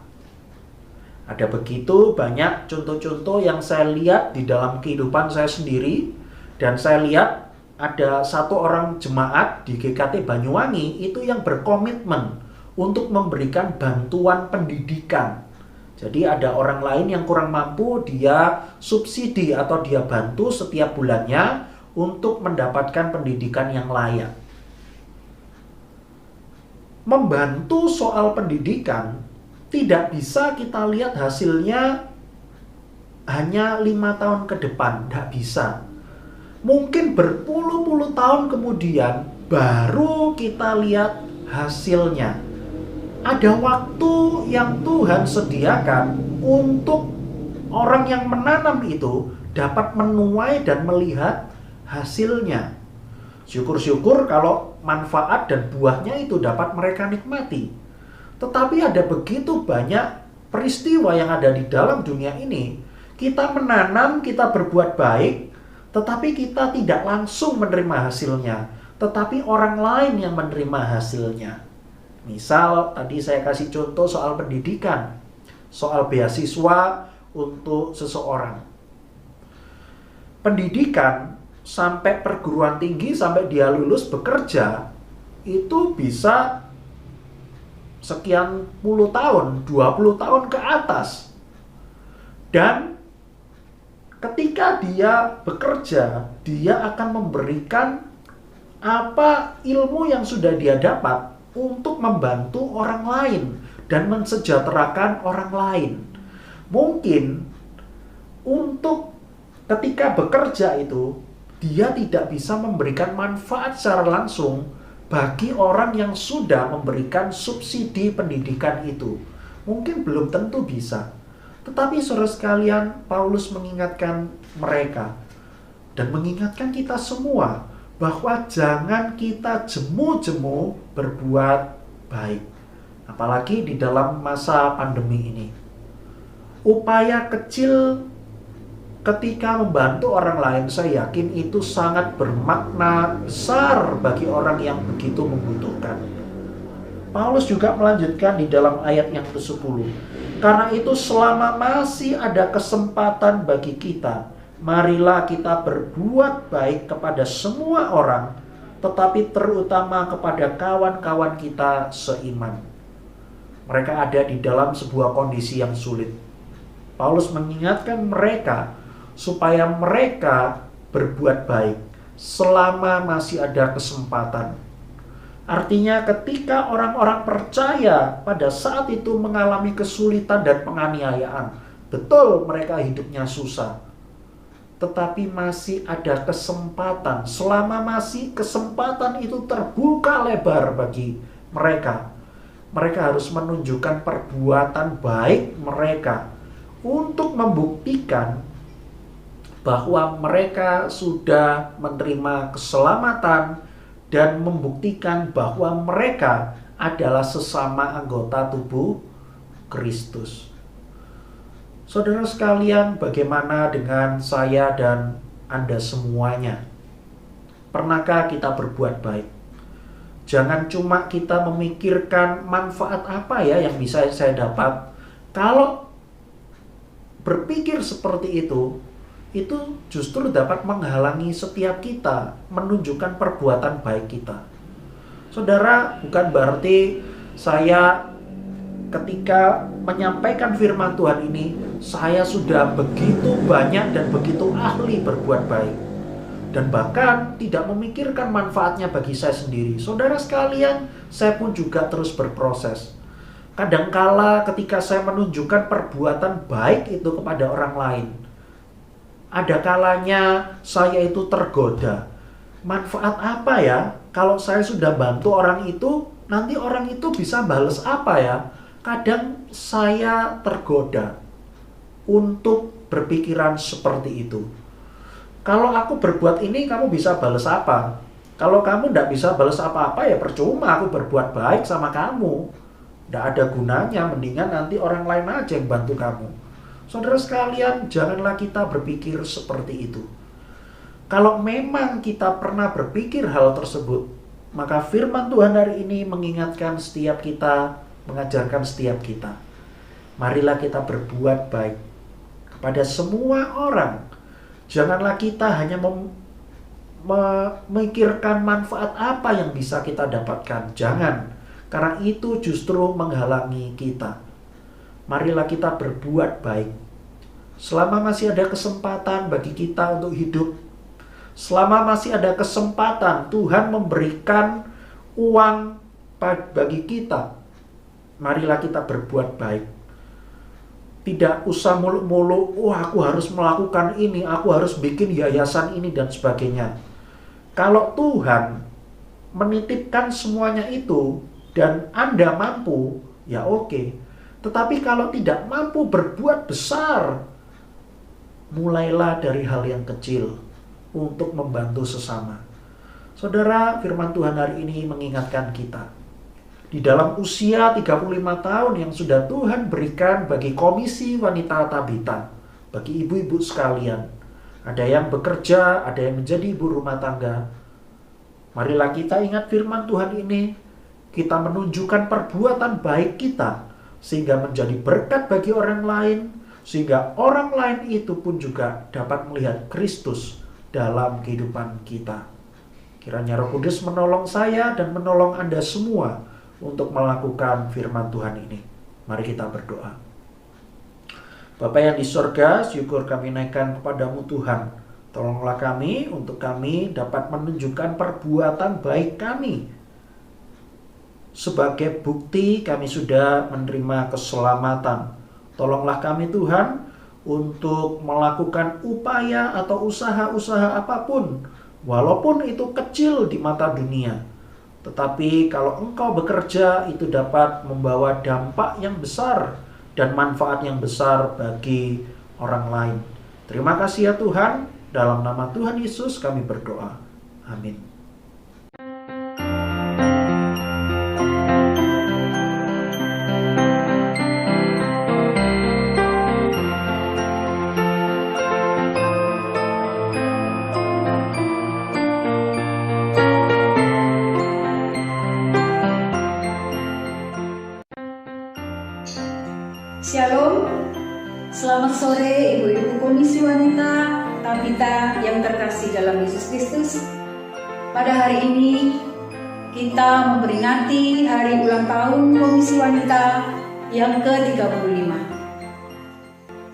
Ada begitu banyak contoh-contoh yang saya lihat di dalam kehidupan saya sendiri. Dan saya lihat ada satu orang jemaat di GKT Banyuwangi itu yang berkomitmen untuk memberikan bantuan pendidikan. Jadi ada orang lain yang kurang mampu, dia subsidi atau dia bantu setiap bulannya untuk mendapatkan pendidikan yang layak. Membantu soal pendidikan tidak bisa kita lihat hasilnya hanya 5 tahun ke depan, tidak bisa. Mungkin berpuluh-puluh tahun kemudian baru kita lihat hasilnya. Ada waktu yang Tuhan sediakan untuk orang yang menanam itu dapat menuai dan melihat hasilnya. Syukur-syukur kalau manfaat dan buahnya itu dapat mereka nikmati. Tetapi ada begitu banyak peristiwa yang ada di dalam dunia ini. Kita menanam, kita berbuat baik, tetapi kita tidak langsung menerima hasilnya. tetapi orang lain yang menerima hasilnya. Misal tadi saya kasih contoh soal pendidikan, soal beasiswa untuk seseorang. Pendidikan sampai perguruan tinggi, sampai dia lulus bekerja, itu bisa sekian puluh tahun, 20 tahun ke atas. Dan ketika dia bekerja, dia akan memberikan apa ilmu yang sudah dia dapat untuk membantu orang lain dan mensejahterakan orang lain. Mungkin untuk ketika bekerja itu, dia tidak bisa memberikan manfaat secara langsung bagi orang yang sudah memberikan subsidi pendidikan itu. Mungkin belum tentu bisa. Tetapi saudara sekalian, Paulus mengingatkan mereka dan mengingatkan kita semua bahwa jangan kita jemu-jemu berbuat baik. Apalagi di dalam masa pandemi ini. Upaya kecil ketika membantu orang lain, saya yakin itu sangat bermakna besar bagi orang yang begitu membutuhkan. Paulus juga melanjutkan di dalam ayat yang ke-10. Karena itu selama masih ada kesempatan bagi kita, marilah kita berbuat baik kepada semua orang, tetapi terutama kepada kawan-kawan kita seiman. Mereka ada di dalam sebuah kondisi yang sulit. Paulus mengingatkan mereka supaya mereka berbuat baik selama masih ada kesempatan. Artinya ketika orang-orang percaya pada saat itu mengalami kesulitan dan penganiayaan, betul mereka hidupnya susah, tetapi masih ada kesempatan. Selama masih kesempatan itu terbuka lebar bagi mereka, mereka harus menunjukkan perbuatan baik mereka untuk membuktikan bahwa mereka sudah menerima keselamatan dan membuktikan bahwa mereka adalah sesama anggota tubuh Kristus. Saudara sekalian, bagaimana dengan saya dan Anda semuanya? Pernahkah kita berbuat baik? Jangan cuma kita memikirkan manfaat apa ya yang bisa saya dapat. Kalau berpikir seperti itu justru dapat menghalangi setiap kita menunjukkan perbuatan baik kita. Saudara, bukan berarti saya ketika menyampaikan firman Tuhan ini, saya sudah begitu banyak dan begitu ahli berbuat baik. Dan bahkan tidak memikirkan manfaatnya bagi saya sendiri. Saudara sekalian, saya pun juga terus berproses. Kadangkala ketika saya menunjukkan perbuatan baik itu kepada orang lain, ada kalanya saya itu tergoda. Manfaat apa ya? Kalau saya sudah bantu orang itu, nanti orang itu bisa balas apa ya? Kadang saya tergoda untuk berpikiran seperti itu. Kalau aku berbuat ini, kamu bisa balas apa? Kalau kamu tidak bisa balas apa-apa, ya percuma aku berbuat baik sama kamu. Tidak ada gunanya, mendingan nanti orang lain aja yang bantu kamu. Saudara sekalian, janganlah kita berpikir seperti itu. Kalau memang kita pernah berpikir hal tersebut, maka firman Tuhan hari ini mengingatkan setiap kita, mengajarkan setiap kita. Marilah kita berbuat baik kepada semua orang. Janganlah kita hanya memikirkan manfaat apa yang bisa kita dapatkan. Jangan, karena itu justru menghalangi kita. Marilah kita berbuat baik. Selama masih ada kesempatan bagi kita untuk hidup, selama masih ada kesempatan Tuhan memberikan uang bagi kita, marilah kita berbuat baik. Tidak usah muluk-muluk, aku harus melakukan ini, aku harus bikin yayasan ini dan sebagainya. Kalau Tuhan menitipkan semuanya itu dan Anda mampu, ya oke. Tetapi kalau tidak mampu berbuat besar, mulailah dari hal yang kecil untuk membantu sesama. Saudara, firman Tuhan hari ini mengingatkan kita. Di dalam usia 35 tahun yang sudah Tuhan berikan bagi Komisi Wanita Tabita, bagi ibu-ibu sekalian, ada yang bekerja, ada yang menjadi ibu rumah tangga. Marilah kita ingat firman Tuhan ini, kita menunjukkan perbuatan baik kita, sehingga menjadi berkat bagi orang lain, sehingga orang lain itu pun juga dapat melihat Kristus dalam kehidupan kita. Kiranya Roh Kudus menolong saya dan menolong Anda semua untuk melakukan firman Tuhan ini. Mari kita berdoa. Bapa yang di sorga, syukur kami naikkan kepadamu Tuhan. Tolonglah kami untuk kami dapat menunjukkan perbuatan baik kami. Sebagai bukti kami sudah menerima keselamatan. Tolonglah kami Tuhan untuk melakukan upaya atau usaha-usaha apapun, walaupun itu kecil di mata dunia. Tetapi kalau Engkau bekerja, itu dapat membawa dampak yang besar dan manfaat yang besar bagi orang lain. Terima kasih ya Tuhan. Dalam nama Tuhan Yesus kami berdoa. Amin. Shalom, selamat sore Ibu-Ibu Komisi Wanita Tabita yang terkasih dalam Yesus Kristus. Pada hari ini kita memperingati hari ulang tahun Komisi Wanita yang ke-35.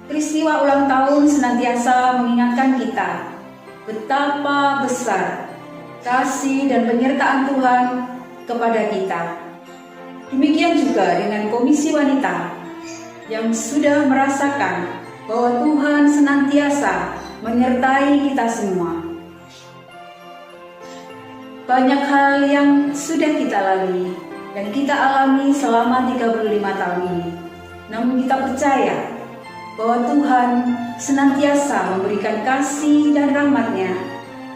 Peristiwa ulang tahun senantiasa mengingatkan kita betapa besar kasih dan penyertaan Tuhan kepada kita. Demikian juga dengan Komisi Wanita yang sudah merasakan bahwa Tuhan senantiasa menyertai kita semua. Banyak hal yang sudah kita lalui dan kita alami selama 35 tahun ini. Namun kita percaya bahwa Tuhan senantiasa memberikan kasih dan rahmat-Nya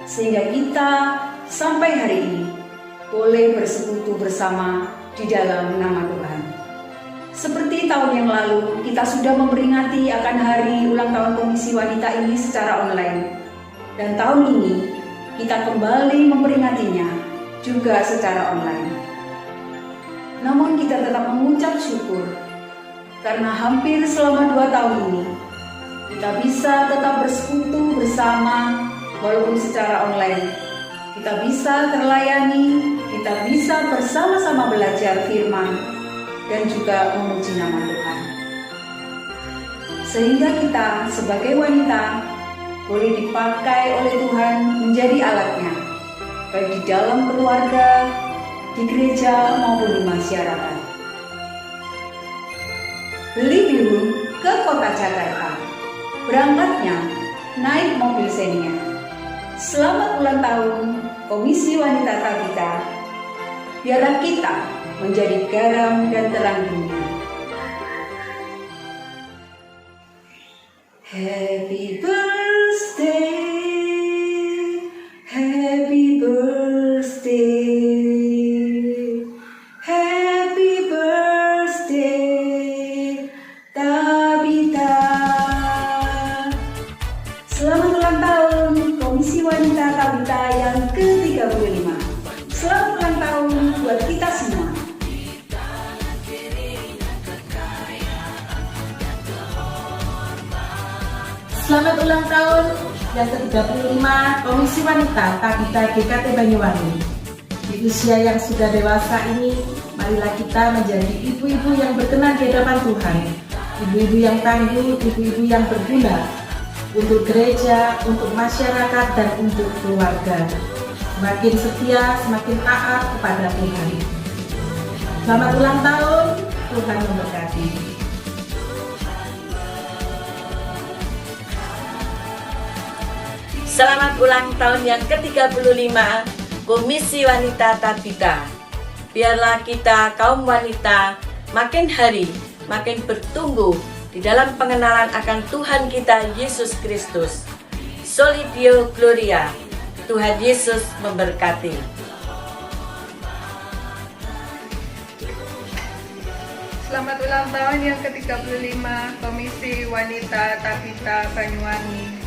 sehingga kita sampai hari ini boleh bersekutu bersama di dalam nama Tuhan. Seperti tahun yang lalu, kita sudah memperingati akan hari ulang tahun Komisi Wanita ini secara online. Dan tahun ini, kita kembali memperingatinya juga secara online. Namun kita tetap mengucap syukur, karena hampir selama 2 tahun ini, kita bisa tetap bersekutu bersama walaupun secara online. Kita bisa terlayani, kita bisa bersama-sama belajar firman, dan juga memuji nama Tuhan. Sehingga kita sebagai wanita boleh dipakai oleh Tuhan menjadi alatnya, baik di dalam keluarga, di gereja maupun di masyarakat. Beli biru ke kota Jakarta, berangkatnya naik mobil Xenia. Selamat ulang tahun Komisi Wanita Tabita. Biarlah kita menjadi garam dan terang dunia. Happy birthday, happy birthday, happy birthday, Tabita. Selamat ulang tahun Komisi Wanita Tabita yang ke-35. Selamat ulang tahun buat kita semua. Selamat ulang tahun yang ke-35 Komisi Wanita Tabita GKT Banyuwangi. Di usia yang sudah dewasa ini, marilah kita menjadi ibu-ibu yang berkenan di hadapan Tuhan. Ibu-ibu yang tangguh, ibu-ibu yang berguna untuk gereja, untuk masyarakat, dan untuk keluarga. Semakin setia, semakin taat kepada Tuhan. Selamat ulang tahun, Tuhan memberkati. Selamat ulang tahun yang ke-35 Komisi Wanita Tabita. Biarlah kita kaum wanita makin hari makin bertumbuh di dalam pengenalan akan Tuhan kita Yesus Kristus. Soli Deo Gloria. Tuhan Yesus memberkati. Selamat ulang tahun yang ke-35 Komisi Wanita Tabita Banyuwangi.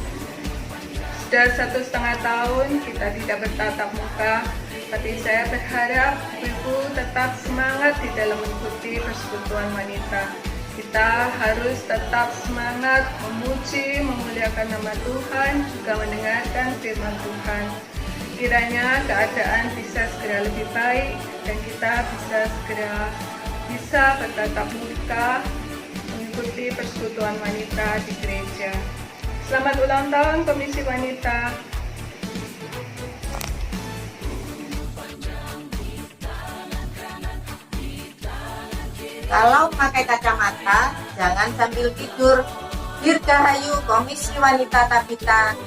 Sudah 1,5 tahun kita tidak bertatap muka, Tapi saya berharap ibu tetap semangat di dalam mengikuti persekutuan wanita. Kita harus tetap semangat memuji, memuliakan nama Tuhan, juga mendengarkan firman Tuhan. Kiranya keadaan bisa segera lebih baik dan kita bisa bertatap muka mengikuti persekutuan wanita di gereja. Selamat ulang tahun Komisi Wanita. Kalau pakai kacamata, jangan sambil tidur. Dirgahayu Komisi Wanita Tabita,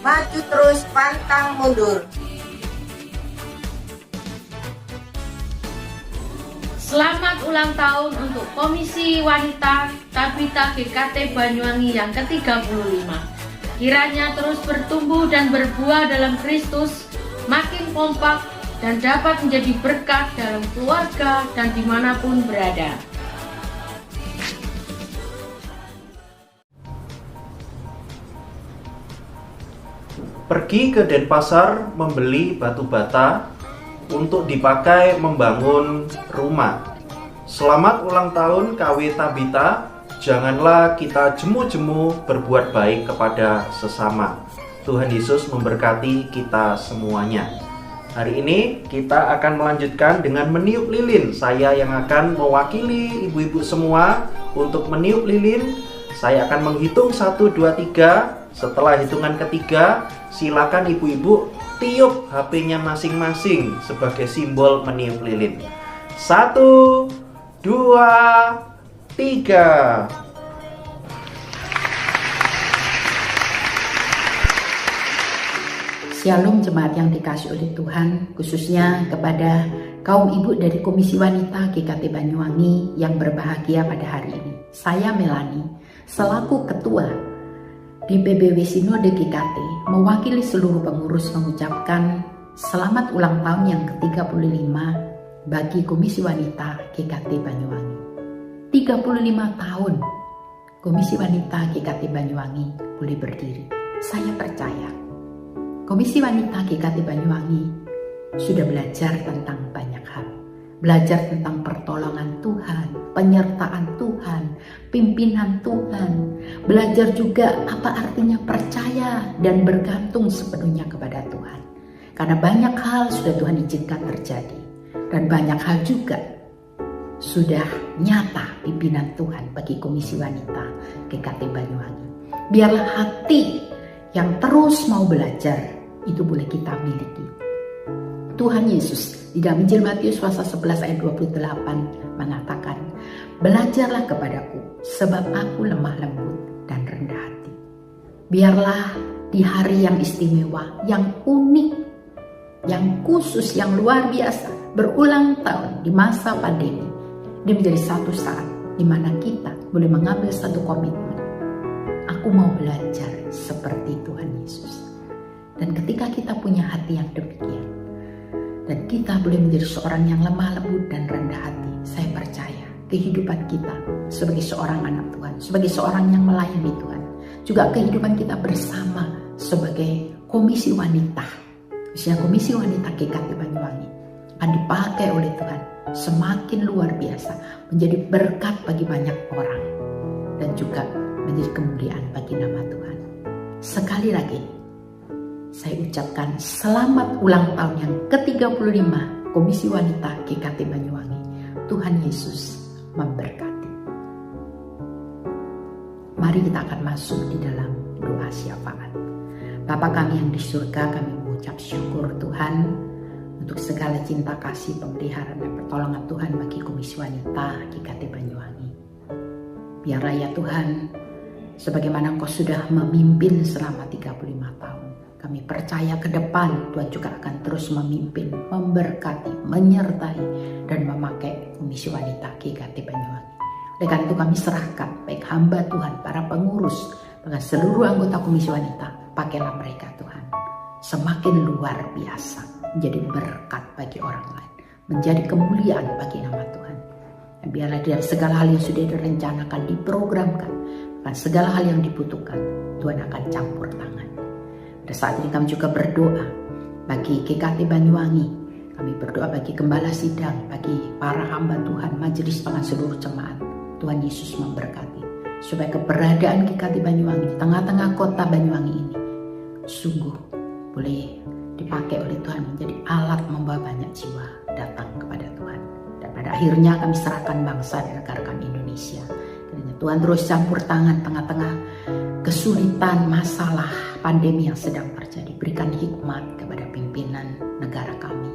maju terus pantang mundur. Selamat ulang tahun untuk Komisi Wanita Tabita GKT Banyuwangi yang ke-35. Kiranya terus bertumbuh dan berbuah dalam Kristus, makin kompak dan dapat menjadi berkat dalam keluarga dan dimanapun berada. Pergi ke Denpasar membeli batu bata untuk dipakai membangun rumah. Selamat ulang tahun KW Tabita. Janganlah kita jemu-jemu berbuat baik kepada sesama. Tuhan Yesus memberkati kita semuanya. Hari ini kita akan melanjutkan dengan meniup lilin. Saya yang akan mewakili ibu-ibu semua untuk meniup lilin. Saya akan menghitung 1, 2, 3. Setelah hitungan ketiga, silakan ibu-ibu tiup HP-nya masing-masing sebagai simbol meniup lilin. 1, 2, 3. Shalom jemaat yang dikasihi oleh Tuhan, khususnya kepada kaum ibu dari Komisi Wanita GKT Banyuwangi yang berbahagia pada hari ini. Saya Melani, selaku Ketua di PBW Sinode GKT, mewakili seluruh pengurus mengucapkan selamat ulang tahun yang ke-35 bagi Komisi Wanita GKT Banyuwangi. 35 tahun Komisi Wanita GKT Banyuwangi boleh berdiri. Saya percaya Komisi Wanita GKT Banyuwangi sudah belajar tentang banyak hal. Belajar tentang pertolongan Tuhan, penyertaan Tuhan, pimpinan Tuhan. Belajar juga apa artinya percaya dan bergantung sepenuhnya kepada Tuhan. Karena banyak hal sudah Tuhan izinkan terjadi. Dan banyak hal juga sudah nyata pimpinan Tuhan bagi Komisi Wanita GKT Banyuwangi. Biarlah hati yang terus mau belajar itu boleh kita miliki. Tuhan Yesus di dalam Injil Matius pasal 11 ayat 28 mengatakan, belajarlah kepadaku sebab aku lemah lembut dan rendah hati. Biarlah di hari yang istimewa, yang unik, yang khusus, yang luar biasa, berulang tahun di masa pandemi, ini menjadi satu saat di mana kita boleh mengambil satu komitmen. Aku mau belajar seperti Tuhan Yesus. Dan ketika kita punya hati yang demikian, dan kita boleh menjadi seorang yang lemah lembut dan rendah hati, saya percaya kehidupan kita sebagai seorang anak Tuhan, sebagai seorang yang melayani Tuhan, juga kehidupan kita bersama sebagai Komisi Wanita, khususnya Komisi Wanita GKT Banyuwangi, akan dipakai oleh Tuhan semakin luar biasa, menjadi berkat bagi banyak orang, dan juga menjadi kemuliaan bagi nama Tuhan. Sekali lagi, saya ucapkan selamat ulang tahun yang ke-35 Komisi Wanita GKT Banyuwangi. Tuhan Yesus memberkati. Mari kita akan masuk di dalam doa syafaat. Bapa kami yang di surga, kami mengucap syukur Tuhan untuk segala cinta kasih, pemeliharaan dan pertolongan Tuhan bagi Komisi Wanita GKT Banyuwangi. Biarlah ya Tuhan, sebagaimana Engkau sudah memimpin selama 35 tahun, kami percaya ke depan Tuhan juga akan terus memimpin, memberkati, menyertai, dan memakai Komisi Wanita GKT Banyuwangi. Oleh karena itu kami serahkan baik hamba Tuhan, para pengurus, bahkan seluruh anggota Komisi Wanita, pakailah mereka Tuhan semakin luar biasa, menjadi berkat bagi orang lain, menjadi kemuliaan bagi nama Tuhan. Dan biarlah dari segala hal yang sudah direncanakan, diprogramkan, dan segala hal yang dibutuhkan, Tuhan akan campur tangan. Pada saat ini kami juga berdoa bagi GKT Banyuwangi, Kami berdoa bagi gembala sidang, bagi para hamba Tuhan, majelis pangan seluruh jemaat. Tuhan Yesus memberkati, supaya keberadaan GKT Banyuwangi di tengah-tengah kota Banyuwangi ini sungguh boleh dipakai oleh Tuhan menjadi alat membawa banyak jiwa datang kepada Tuhan. Dan pada akhirnya kami serahkan bangsa dan negara kami Indonesia. Kiranya Tuhan terus campur tangan tengah-tengah kesulitan, masalah, pandemi yang sedang terjadi. Berikan hikmat kepada pimpinan negara kami,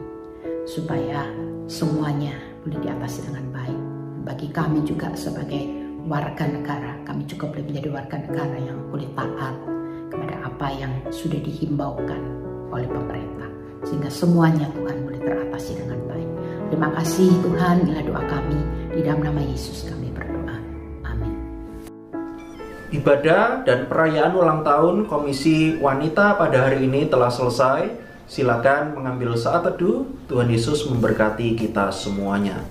supaya semuanya boleh diatasi dengan baik. Bagi kami juga sebagai warga negara, kami juga boleh menjadi warga negara yang boleh taat kepada apa yang sudah dihimbaukan oleh pemerintah, sehingga semuanya Tuhan boleh teratasi dengan baik. Terima kasih Tuhan, inilah doa kami, di dalam nama Yesus kami berdoa. Amin. Ibadah dan perayaan ulang tahun Komisi Wanita pada hari ini telah selesai. Silakan mengambil saat teduh. Tuhan Yesus memberkati kita semuanya.